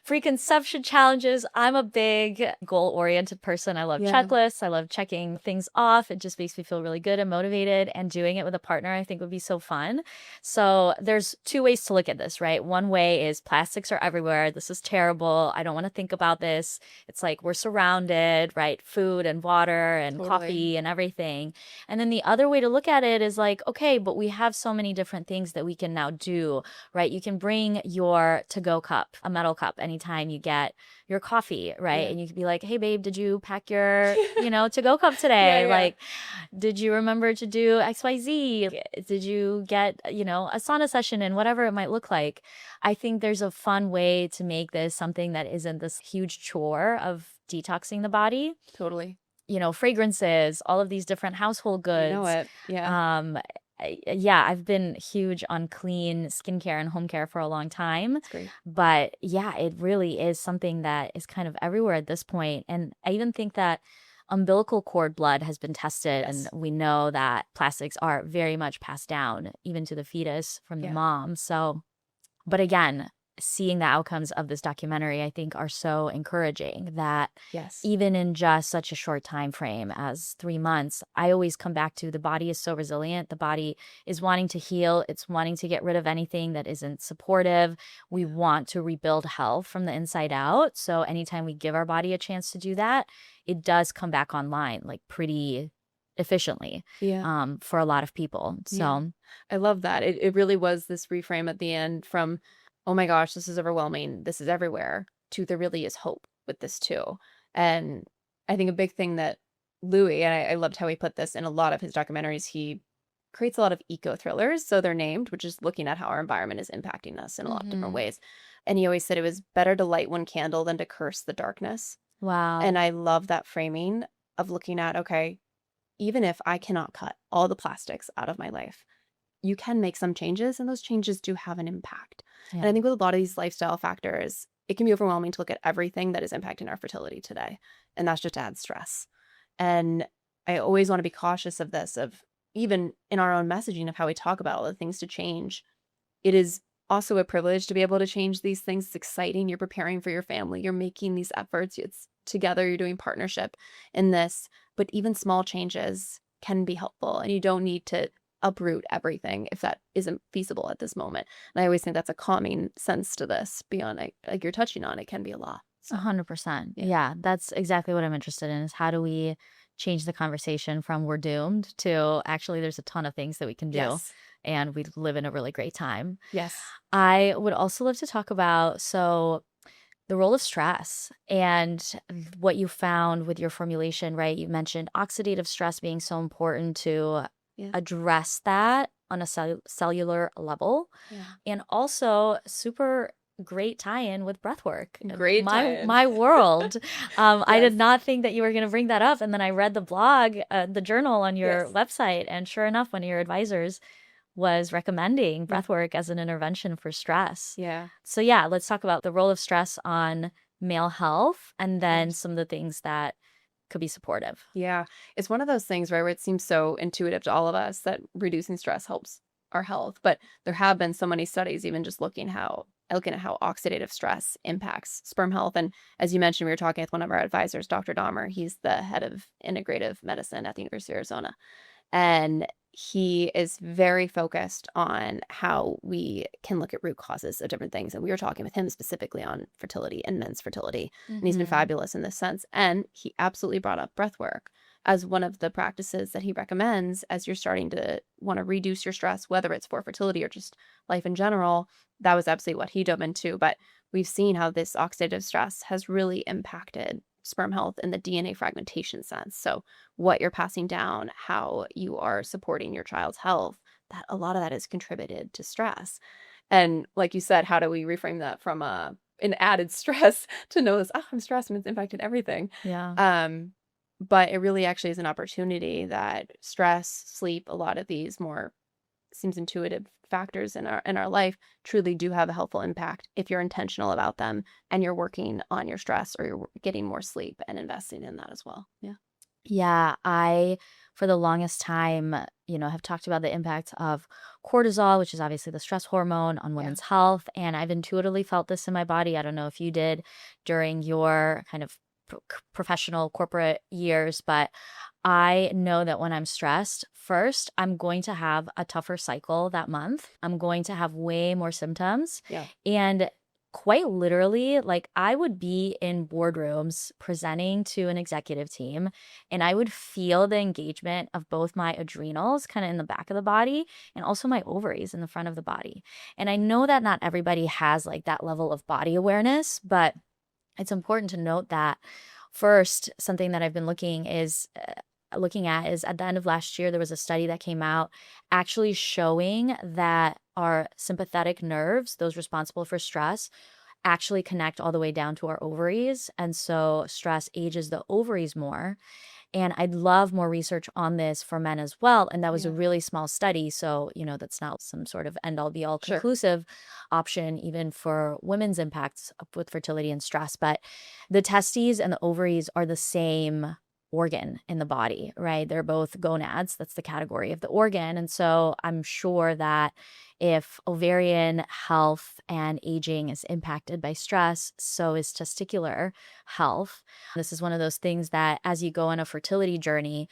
preconception challenges. I'm a big goal-oriented person. I love Yeah. checklists. I love checking things off. It just makes me feel really good and motivated. And doing it with a partner, I think would be so fun. So there's two ways to look at this, right? One way is plastics are everywhere. This is terrible. I don't want to think about this. It's like we're surrounded, right? Food and water and Totally. coffee and everything. And then the other way to look at it is like, okay, but we have so many different things that we can now do, right? You can bring your to-go cup, a metal cup, anytime you get your coffee, right? Yeah. And you could be like, hey, babe, did you pack your, to-go cup today? Yeah. Like, did you remember to do XYZ? Did you get, a sauna session and whatever it might look like? I think there's a fun way to make this something that isn't this huge chore of detoxing the body. Totally. Fragrances, all of these different household You know goods. it. Yeah. Yeah, I've been huge on clean skincare and home care for a long time. That's great. But yeah, it really is something that is kind of everywhere at this point. And I even think that umbilical cord blood has been tested, Yes. and we know that plastics are very much passed down, even to the fetus from the Yeah. mom. So, but again, seeing the outcomes of this documentary, I think, are so encouraging that Yes. even in just such a short time frame as 3 months, I always come back to the body is so resilient. The body is wanting to heal. It's wanting to get rid of anything that isn't supportive. We want to rebuild health from the inside out. So anytime we give our body a chance to do that, it does come back online like pretty efficiently Yeah. for a lot of people. So Yeah. I love that. It really was this reframe at the end from, oh my gosh, this is overwhelming. This is everywhere, to there really is hope with this too. And I think a big thing that Louis, and I loved how he put this in a lot of his documentaries, he creates a lot of eco thrillers. So they're named, which is looking at how our environment is impacting us in a lot of different ways. And he always said it was better to light one candle than to curse the darkness. wow. And I love that framing of looking at, okay, even if I cannot cut all the plastics out of my life, you can make some changes, and those changes do have an impact. And I think with a lot of these lifestyle factors, it can be overwhelming to look at everything that is impacting our fertility today. And that's just adds stress. And I always want to be cautious of this, of even in our own messaging of how we talk about all the things to change. It is also a privilege to be able to change these things. It's exciting. You're preparing for your family. You're making these efforts. It's together. You're doing partnership in this. But even small changes can be helpful. And you don't need to uproot everything if that isn't feasible at this moment. And I always think that's a calming sense to this beyond like you're touching on. It can be a lot. So 100%. Yeah. Yeah, that's exactly what I'm interested in is how do we change the conversation from we're doomed to actually there's a ton of things that we can do yes. and we live in a really great time. Yes. I would also love to talk about the role of stress and what you found with your formulation, right? You mentioned oxidative stress being so important to Yeah. address that on a cellular level. Yeah. And also super great tie-in with breathwork. Great my tie-in. my world. I did Yes. not think that you were going to bring that up, and then I read the blog, the journal on your Yes. website, and sure enough, one of your advisors was recommending Yeah. breathwork as an intervention for stress. Yeah. So yeah, let's talk about the role of stress on male health, and then Yes. some of the things that could be supportive. Yeah. It's one of those things, right, where it seems so intuitive to all of us that reducing stress helps our health. But there have been so many studies, even just looking at how oxidative stress impacts sperm health. And as you mentioned, we were talking with one of our advisors, Dr. Dahmer. He's the head of integrative medicine at the University of Arizona. And he is very focused on how we can look at root causes of different things. And we were talking with him specifically on fertility and men's fertility. And he's been fabulous in this sense. And he absolutely brought up breath work as one of the practices that he recommends as you're starting to want to reduce your stress, whether it's for fertility or just life in general. That was absolutely what he dove into. But we've seen how this oxidative stress has really impacted sperm health in the DNA fragmentation sense. So what you're passing down, how you are supporting your child's health, that a lot of that is contributed to stress. And like you said, how do we reframe that from an added stress to know this, I'm stressed and it's impacted everything. Yeah. But it really actually is an opportunity that stress, sleep, a lot of these more seems intuitive factors in our life truly do have a helpful impact if you're intentional about them and you're working on your stress or you're getting more sleep and investing in that as well. Yeah. Yeah, for the longest time, have talked about the impact of cortisol, which is obviously the stress hormone, on Yeah. women's health. And I've intuitively felt this in my body. I don't know if you did during your kind of professional corporate years, but I know that when I'm stressed, first, I'm going to have a tougher cycle that month. I'm going to have way more symptoms. Yeah. And quite literally, like I would be in boardrooms presenting to an executive team, and I would feel the engagement of both my adrenals kind of in the back of the body and also my ovaries in the front of the body. And I know that not everybody has like that level of body awareness, but it's important to note that first, something that I've been looking at is at the end of last year, there was a study that came out actually showing that our sympathetic nerves, those responsible for stress, actually connect all the way down to our ovaries. And so stress ages the ovaries more. And I'd love more research on this for men as well. And that was a Yeah. really small study. So, that's not some sort of end all be all Sure. conclusive option, even for women's impacts with fertility and stress. But the testes and the ovaries are the same organ in the body, right? They're both gonads. That's the category of the organ. And so I'm sure that if ovarian health and aging is impacted by stress, so is testicular health. This is one of those things that as you go on a fertility journey,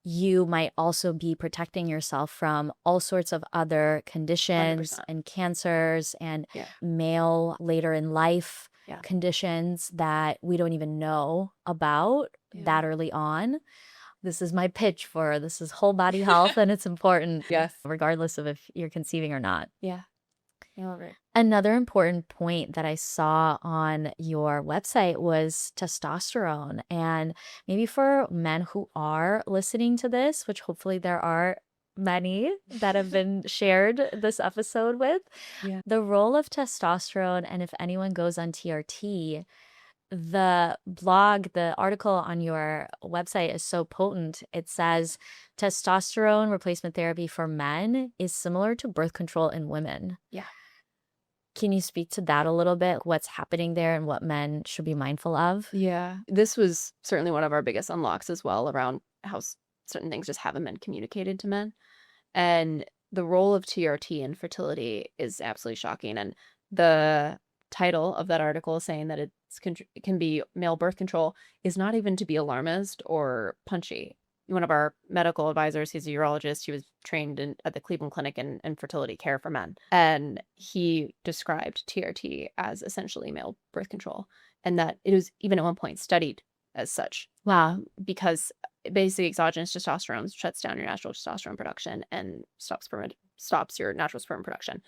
you might also be protecting yourself from all sorts of other conditions 100%. and cancers and Yeah. male later in life Yeah. conditions that we don't even know about Yeah. that early on. This is my pitch for this is whole body health, and it's important Yes. regardless of if you're conceiving or not. Yeah. I love it. Another important point that I saw on your website was testosterone. And maybe for men who are listening to this, which hopefully there are many that have been shared this episode with, Yeah. the role of testosterone. And if anyone goes on TRT, the article on your website is so potent. It says testosterone replacement therapy for men is similar to birth control in women. Yeah. Can you speak to that a little bit? What's happening there and what men should be mindful of? Yeah. This was certainly one of our biggest unlocks as well around how certain things just haven't been communicated to men. And the role of TRT in fertility is absolutely shocking. And the title of that article saying that it can be male birth control is not even to be alarmist or punchy. One of our medical advisors, he's a urologist. He was trained at the Cleveland Clinic in fertility care for men. And he described TRT as essentially male birth control, and that it was even at one point studied as such. Wow. Because basically exogenous testosterone shuts down your natural testosterone production and stops your natural sperm production.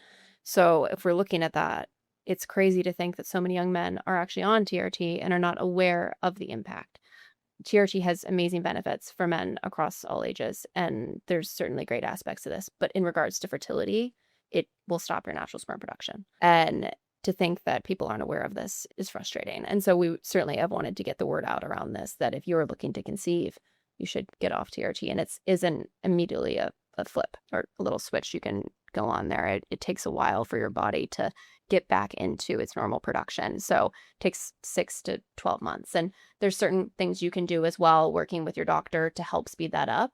So if we're looking at that, it's crazy to think that so many young men are actually on TRT and are not aware of the impact. TRT has amazing benefits for men across all ages, and there's certainly great aspects to this. But in regards to fertility, it will stop your natural sperm production. And to think that people aren't aware of this is frustrating. And so we certainly have wanted to get the word out around this, that if you're looking to conceive, you should get off TRT. And it isn't immediately a flip or a little switch you can go on there. It takes a while for your body to get back into its normal production. So it takes 6 to 12 months. And there's certain things you can do as well, working with your doctor to help speed that up.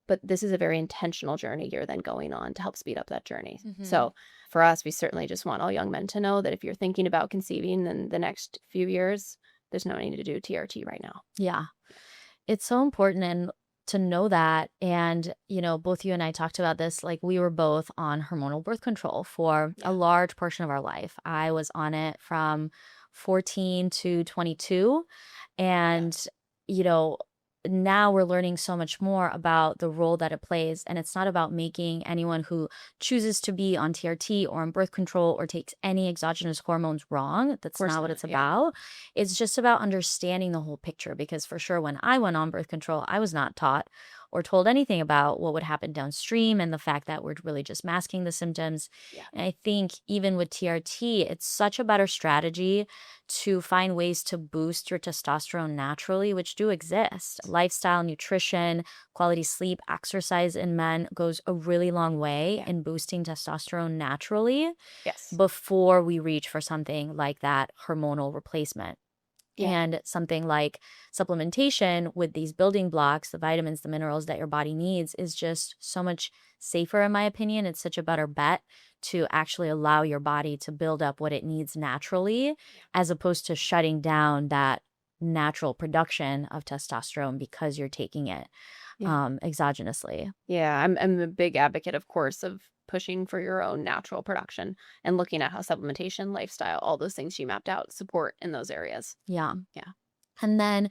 But this is a very intentional journey you're then going on to help speed up that journey. Mhm. So for us, we certainly just want all young men to know that if you're thinking about conceiving in the next few years, there's no need to do TRT right now. Yeah. It's so important and to know that. And, both you and I talked about this, like we were both on hormonal birth control for Yeah. a large portion of our life. I was on it from 14 to 22. And, now we're learning so much more about the role that it plays. And it's not about making anyone who chooses to be on TRT or on birth control or takes any exogenous hormones wrong. That's course not what not, it's yeah. about. It's just about understanding the whole picture, because for sure, when I went on birth control, I was not taught or told anything about what would happen downstream and the fact that we're really just masking the symptoms. Yeah. And I think even with TRT, it's such a better strategy to find ways to boost your testosterone naturally, which do exist. Lifestyle, nutrition, quality sleep, exercise in men goes a really long way Yeah. in boosting testosterone naturally Yes. before we reach for something like that hormonal replacement. Yeah. And something like supplementation with these building blocks, the vitamins, the minerals that your body needs, is just so much safer, in my opinion. It's such a better bet to actually allow your body to build up what it needs naturally, as opposed to shutting down that natural production of testosterone because you're taking it exogenously. Yeah, I'm a big advocate, of course, of pushing for your own natural production and looking at how supplementation, lifestyle, all those things you mapped out support in those areas. Yeah. Yeah. And then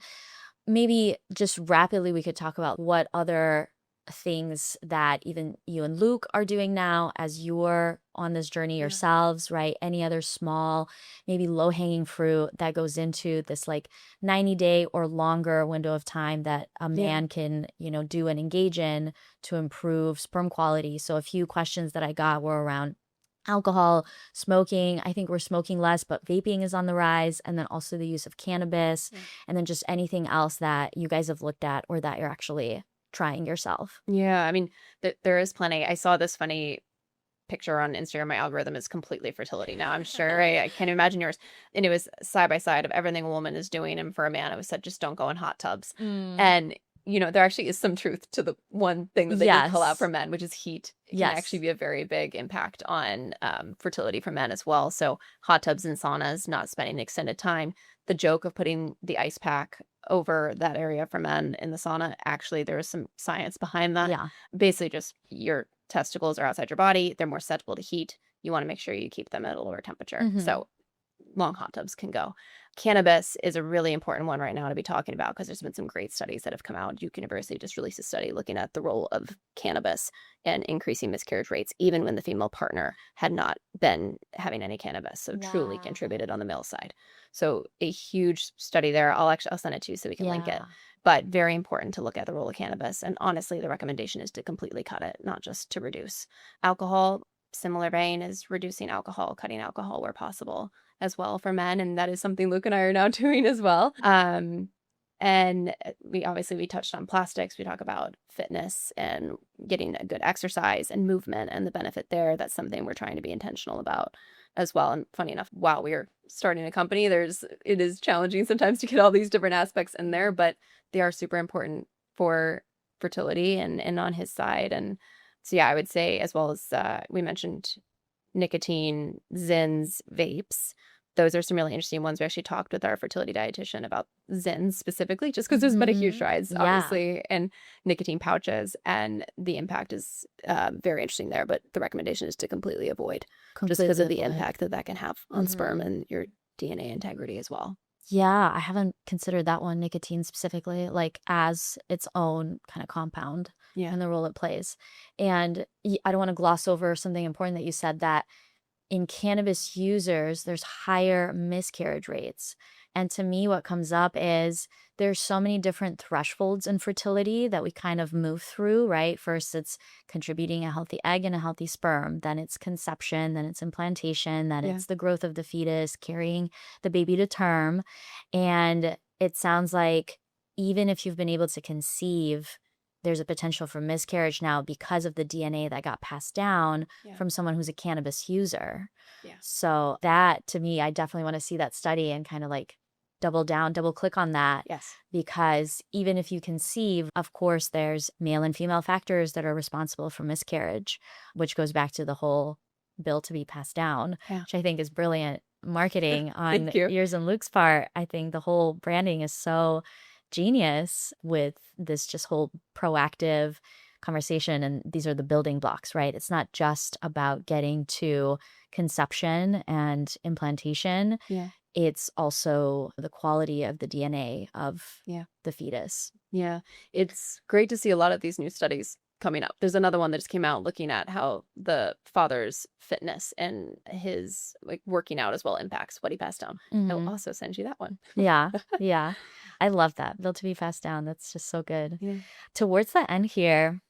maybe just rapidly we could talk about what other things that even you and Luke are doing now as you're on this journey yourselves, right? Any other small, maybe low-hanging fruit that goes into this like 90-day or longer window of time that a man can, do and engage in to improve sperm quality. So a few questions that I got were around alcohol, smoking. I think we're smoking less, but vaping is on the rise. And then also the use of cannabis, and then just anything else that you guys have looked at or that you're actually trying yourself. Yeah, I mean, there is plenty. I saw this funny picture on Instagram. My algorithm is completely fertility now, I'm sure. I can't imagine yours. And it was side by side of everything a woman is doing. And for a man, it was said, just don't go in hot tubs. And there actually is some truth to the one thing that they did pull out for men, which is heat. It can actually be a very big impact on fertility for men as well. So hot tubs and saunas, not spending extended time. The joke of putting the ice pack over that area for men in the sauna, actually, there is some science behind that. Yeah. Basically, just your testicles are outside your body. They're more susceptible to heat. You want to make sure you keep them at a lower temperature. So long hot tubs can go. Cannabis is a really important one right now to be talking about because there's been some great studies that have come out. Duke University just released a study looking at the role of cannabis and increasing miscarriage rates, even when the female partner had not been having any cannabis. So truly contributed on the male side. So a huge study there. I'll send it to you so we can link it. But very important to look at the role of cannabis. And honestly, the recommendation is to completely cut it, not just to reduce. Alcohol, similar vein, is reducing alcohol, cutting alcohol where possible as well for men. And that is something Luke and I are now doing as well. And we touched on plastics. We talk about fitness and getting a good exercise and movement and the benefit there. That's something we're trying to be intentional about as well. And funny enough, while we're starting a company, it is challenging sometimes to get all these different aspects in there, but they are super important for fertility and on his side. And so, I would say, as well as we mentioned nicotine, Zins, vapes. Those are some really interesting ones. We actually talked with our fertility dietitian about Zins specifically, just because there's been a huge rise, obviously, in nicotine pouches, and the impact is very interesting there. But the recommendation is to completely avoid, just because of the impact that can have on sperm and your DNA integrity as well. Yeah, I haven't considered that one, nicotine specifically, like as its own kind of compound and the role it plays. And I don't want to gloss over something important that you said, that in cannabis users, there's higher miscarriage rates. And to me, what comes up is there's so many different thresholds in fertility that we kind of move through, right? First, it's contributing a healthy egg and a healthy sperm. Then it's conception. Then it's implantation. Then it's the growth of the fetus, carrying the baby to term. And it sounds like even if you've been able to conceive, there's a potential for miscarriage now because of the DNA that got passed down from someone who's a cannabis user. So that, to me, I definitely want to see that study and kind of like double click on that. Because even if you conceive, of course, there's male and female factors that are responsible for miscarriage, which goes back to the whole bill to be passed down, which I think is brilliant marketing on yours and Luke's part. I think the whole branding is so genius with this just whole proactive conversation, and these are the building blocks, right? It's not just about getting to conception and implantation. It's also the quality of the DNA of the fetus. It's great to see a lot of these new studies coming up. There's another one that just came out looking at how the father's fitness and his working out as well impacts what he passed down. I'll also send you that one. Yeah. I love that. Built to be passed down. That's just so good. Towards the end here,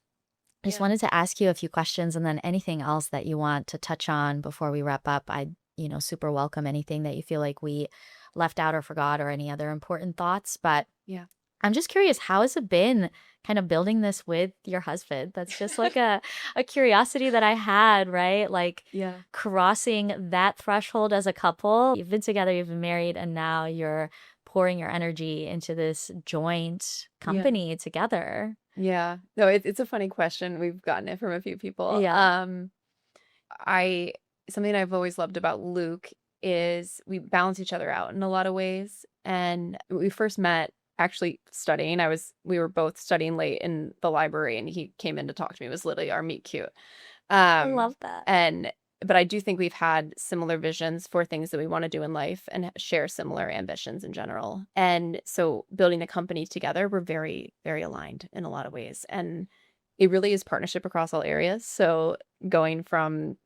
I just wanted to ask you a few questions, and then anything else that you want to touch on before we wrap up. I super welcome anything that you feel like we left out or forgot, or any other important thoughts. But I'm just curious, how has it been kind of building this with your husband? That's just like a curiosity that I had, right? Like crossing that threshold as a couple. You've been together, you've been married, and now you're pouring your energy into this joint company together? Yeah. No, it's a funny question. We've gotten it from a few people. Yeah. I Something I've always loved about Luke is we balance each other out in a lot of ways. And we first met actually studying. We were both studying late in the library, and he came in to talk to me. It was literally our meet cute. I Um, love that. but I do think we've had similar visions for things that we want to do in life and share similar ambitions in general. And so building a company together, we're very, very aligned in a lot of ways. And it really is partnership across all areas. So going from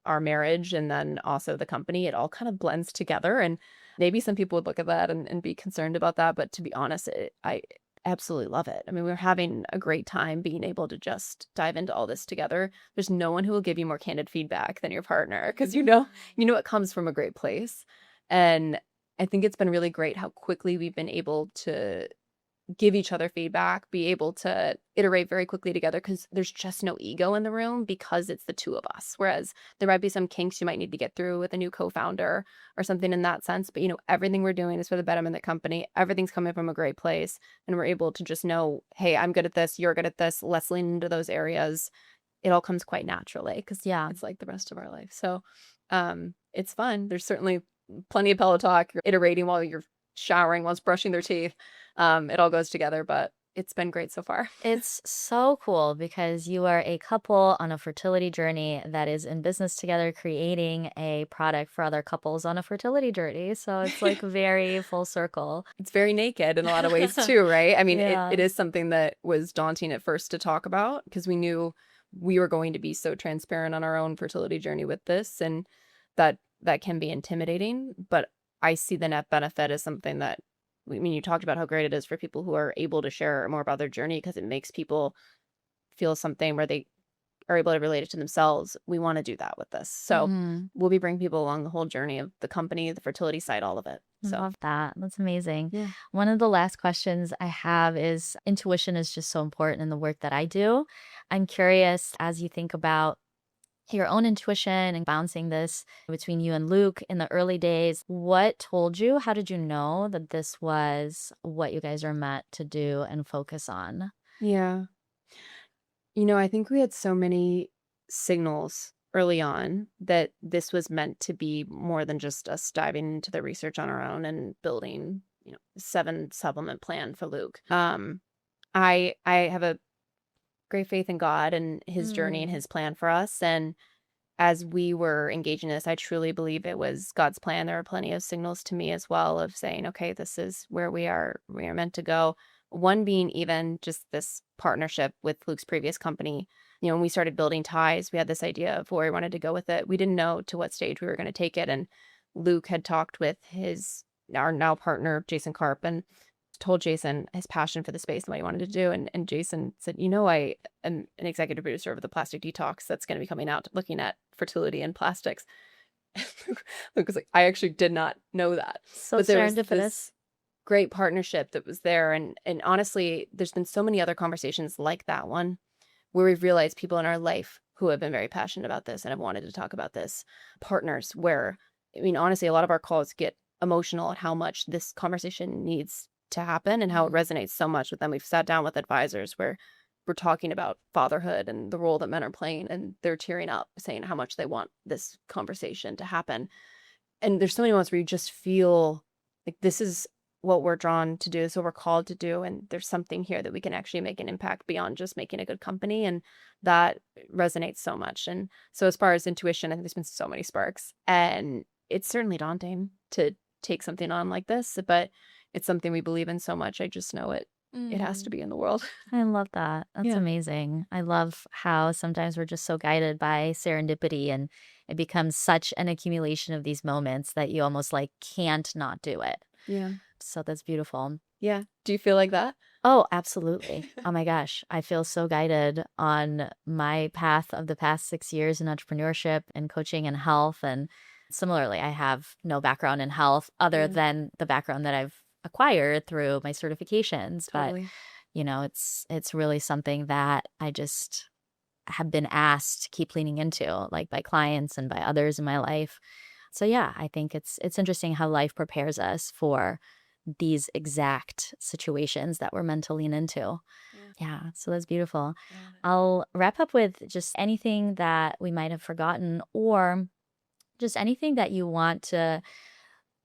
our marriage and then also the company, it all kind of blends together. And maybe some people would look at that and be concerned about that. But to be honest, I absolutely love it. I mean, we're having a great time being able to just dive into all this together. There's no one who will give you more candid feedback than your partner because you know it comes from a great place. And I think it's been really great how quickly we've been able to give each other feedback, be able to iterate very quickly together because there's just no ego in the room because it's the two of us. Whereas there might be some kinks you might need to get through with a new co-founder or something in that sense. But, everything we're doing is for the betterment of the company. Everything's coming from a great place. And we're able to just know, hey, I'm good at this. You're good at this. Let's lean into those areas. It all comes quite naturally because it's like the rest of our life. So it's fun. There's certainly plenty of pillow talk. You're iterating while you're showering, while it's brushing their teeth. It all goes together, but it's been great so far. It's so cool because you are a couple on a fertility journey that is in business together, creating a product for other couples on a fertility journey. So it's like very full circle. It's very naked in a lot of ways too, right? I mean, Yeah. it is something that was daunting at first to talk about because we knew we were going to be so transparent on our own fertility journey with this, and that can be intimidating. But I see the net benefit as something that, I mean, you talked about how great it is for people who are able to share more about their journey because it makes people feel something where they are able to relate it to themselves. We want to do that with this. So Mhm. we'll be bringing people along the whole journey of the company, the fertility side, all of it. I So love that. That's amazing. yeah. One of the last questions I have is intuition is just so important in the work that I do. I'm curious as you think about your own intuition and bouncing this between you and Luke in the early days, what told you? How did you know that this was what you guys are meant to do and focus on? Yeah. I think we had so many signals early on that this was meant to be more than just us diving into the research on our own and building, 7 supplement plan for Luke. I have a great faith in God and his journey and Mm. his plan for us. And as we were engaging this, I truly believe it was God's plan. There were plenty of signals to me as well of saying, okay, this is where we are meant to go. One being even just this partnership with Luke's previous company. When we started building ties, we had this idea of where we wanted to go with it. We didn't know to what stage we were going to take it. And Luke had talked with our now partner, Jason Karp, and told Jason his passion for the space and what he wanted to do. And Jason said, I am an executive producer of the Plastic Detox that's going to be coming out looking at fertility and plastics. Luke was like, I actually did not know that. So But there was serendipitous. this great partnership that was there. And honestly, there's been so many other conversations like that one where we've realized people in our life who have been very passionate about this and have wanted to talk about this. Partners where, I mean, honestly, a lot of our calls get emotional at how much this conversation needs to happen and how it resonates so much with them. We've sat down with advisors where we're talking about fatherhood and the role that men are playing, and they're tearing up saying how much they want this conversation to happen. And there's so many moments where you just feel like this is what we're drawn to do, this is what we're called to do, and there's something here that we can actually make an impact beyond just making a good company, and that resonates so much. And so as far as intuition, I think there's been so many sparks, and it's certainly daunting to take something on like this, but it's something we believe in so much. I just know it has to be in the world. I love that. That's Yeah. amazing. I love how sometimes we're just so guided by serendipity and it becomes such an accumulation of these moments that you almost like can't not do it. Yeah. So that's beautiful. Yeah. Do you feel like that? Oh, absolutely. Oh my gosh. I feel so guided on my path of the past 6 years in entrepreneurship and coaching and health. And similarly, I have no background in health other Yeah. than the background that I've acquired through my certifications. But Totally. it's really something that I just have been asked to keep leaning into, like by clients and by others in my life. So yeah, I think it's interesting how life prepares us for these exact situations that we're meant to lean into. Yeah, so that's beautiful. I'll wrap up with just anything that we might have forgotten, or just anything that you want to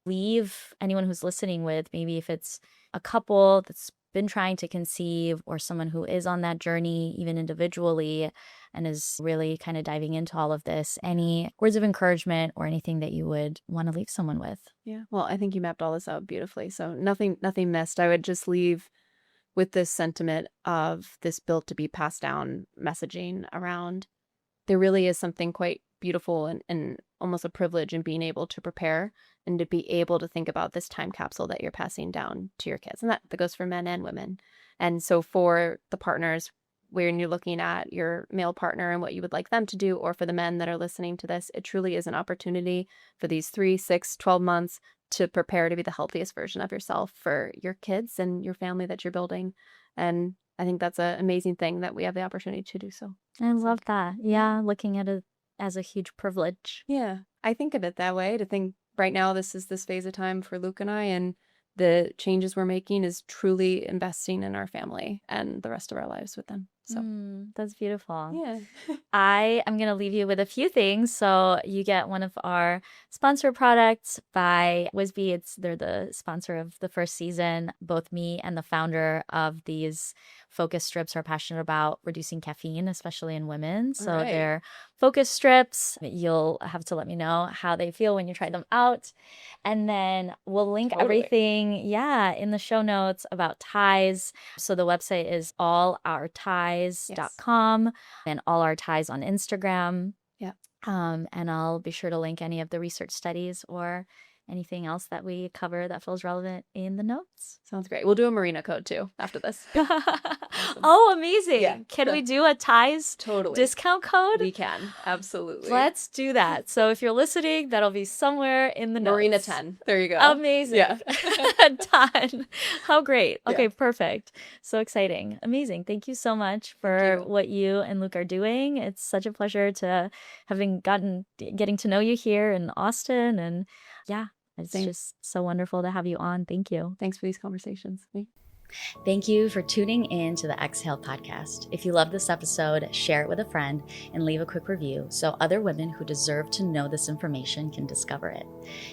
leave anyone who's listening with. Maybe if it's a couple that's been trying to conceive, or someone who is on that journey, even individually, and is really kind of diving into all of this, any words of encouragement or anything that you would want to leave someone with? Yeah. Well, I think you mapped all this out beautifully. So nothing missed. I would just leave with this sentiment of this built to be passed down messaging around. There really is something quite beautiful and almost a privilege in being able to prepare and to be able to think about this time capsule that you're passing down to your kids. And that goes for men and women. And so for the partners, when you're looking at your male partner and what you would like them to do, or for the men that are listening to this, it truly is an opportunity for these 3, 6, 12 months to prepare to be the healthiest version of yourself for your kids and your family that you're building. And I think that's an amazing thing that we have the opportunity to do so. I love that. Yeah, looking at it as a huge privilege. Yeah, I think of it that way, to think right now this is this phase of time for Luke and I, and the changes we're making is truly investing in our family and the rest of our lives with them. So that's beautiful. yeah. I am going to leave you with a few things. So you get one of our sponsor products by Wisby. They're the sponsor of the first season. Both me and the founder of these focus strips are passionate about reducing caffeine, especially in women. So they're focus strips. You'll have to let me know how they feel when you try them out. And then we'll link everything, in the show notes about ties. So the website is allourties.com and All Our Ties on Instagram. Yeah. And I'll be sure to link any of the research studies or anything else that we cover that feels relevant in the notes. Sounds great. We'll do a Marina code too after this. Oh, amazing. Yeah. Can we do a ties discount code? We can. Absolutely. Let's do that. So if you're listening, that'll be somewhere in the notes. Marina 10. There you go. Amazing. Yeah. Done. How great. Okay, perfect. So exciting. Amazing. Thank you so much for what you and Luke are doing. It's such a pleasure to getting to know you here in Austin, and it's just so wonderful to have you on. Thank you. Thanks for these conversations. Thank you for tuning in to the Exhale podcast. If you love this episode, share it with a friend and leave a quick review so other women who deserve to know this information can discover it.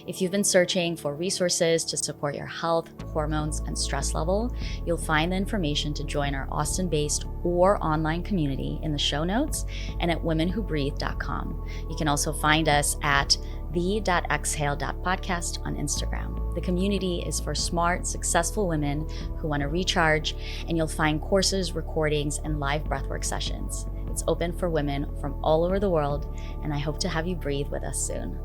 If you've been searching for resources to support your health, hormones, and stress level, you'll find the information to join our Austin-based or online community in the show notes and at womenwhobreathe.com. You can also find us at the.exhale.podcast on Instagram. The community is for smart, successful women who want to recharge, and you'll find courses, recordings, and live breathwork sessions. It's open for women from all over the world, and I hope to have you breathe with us soon.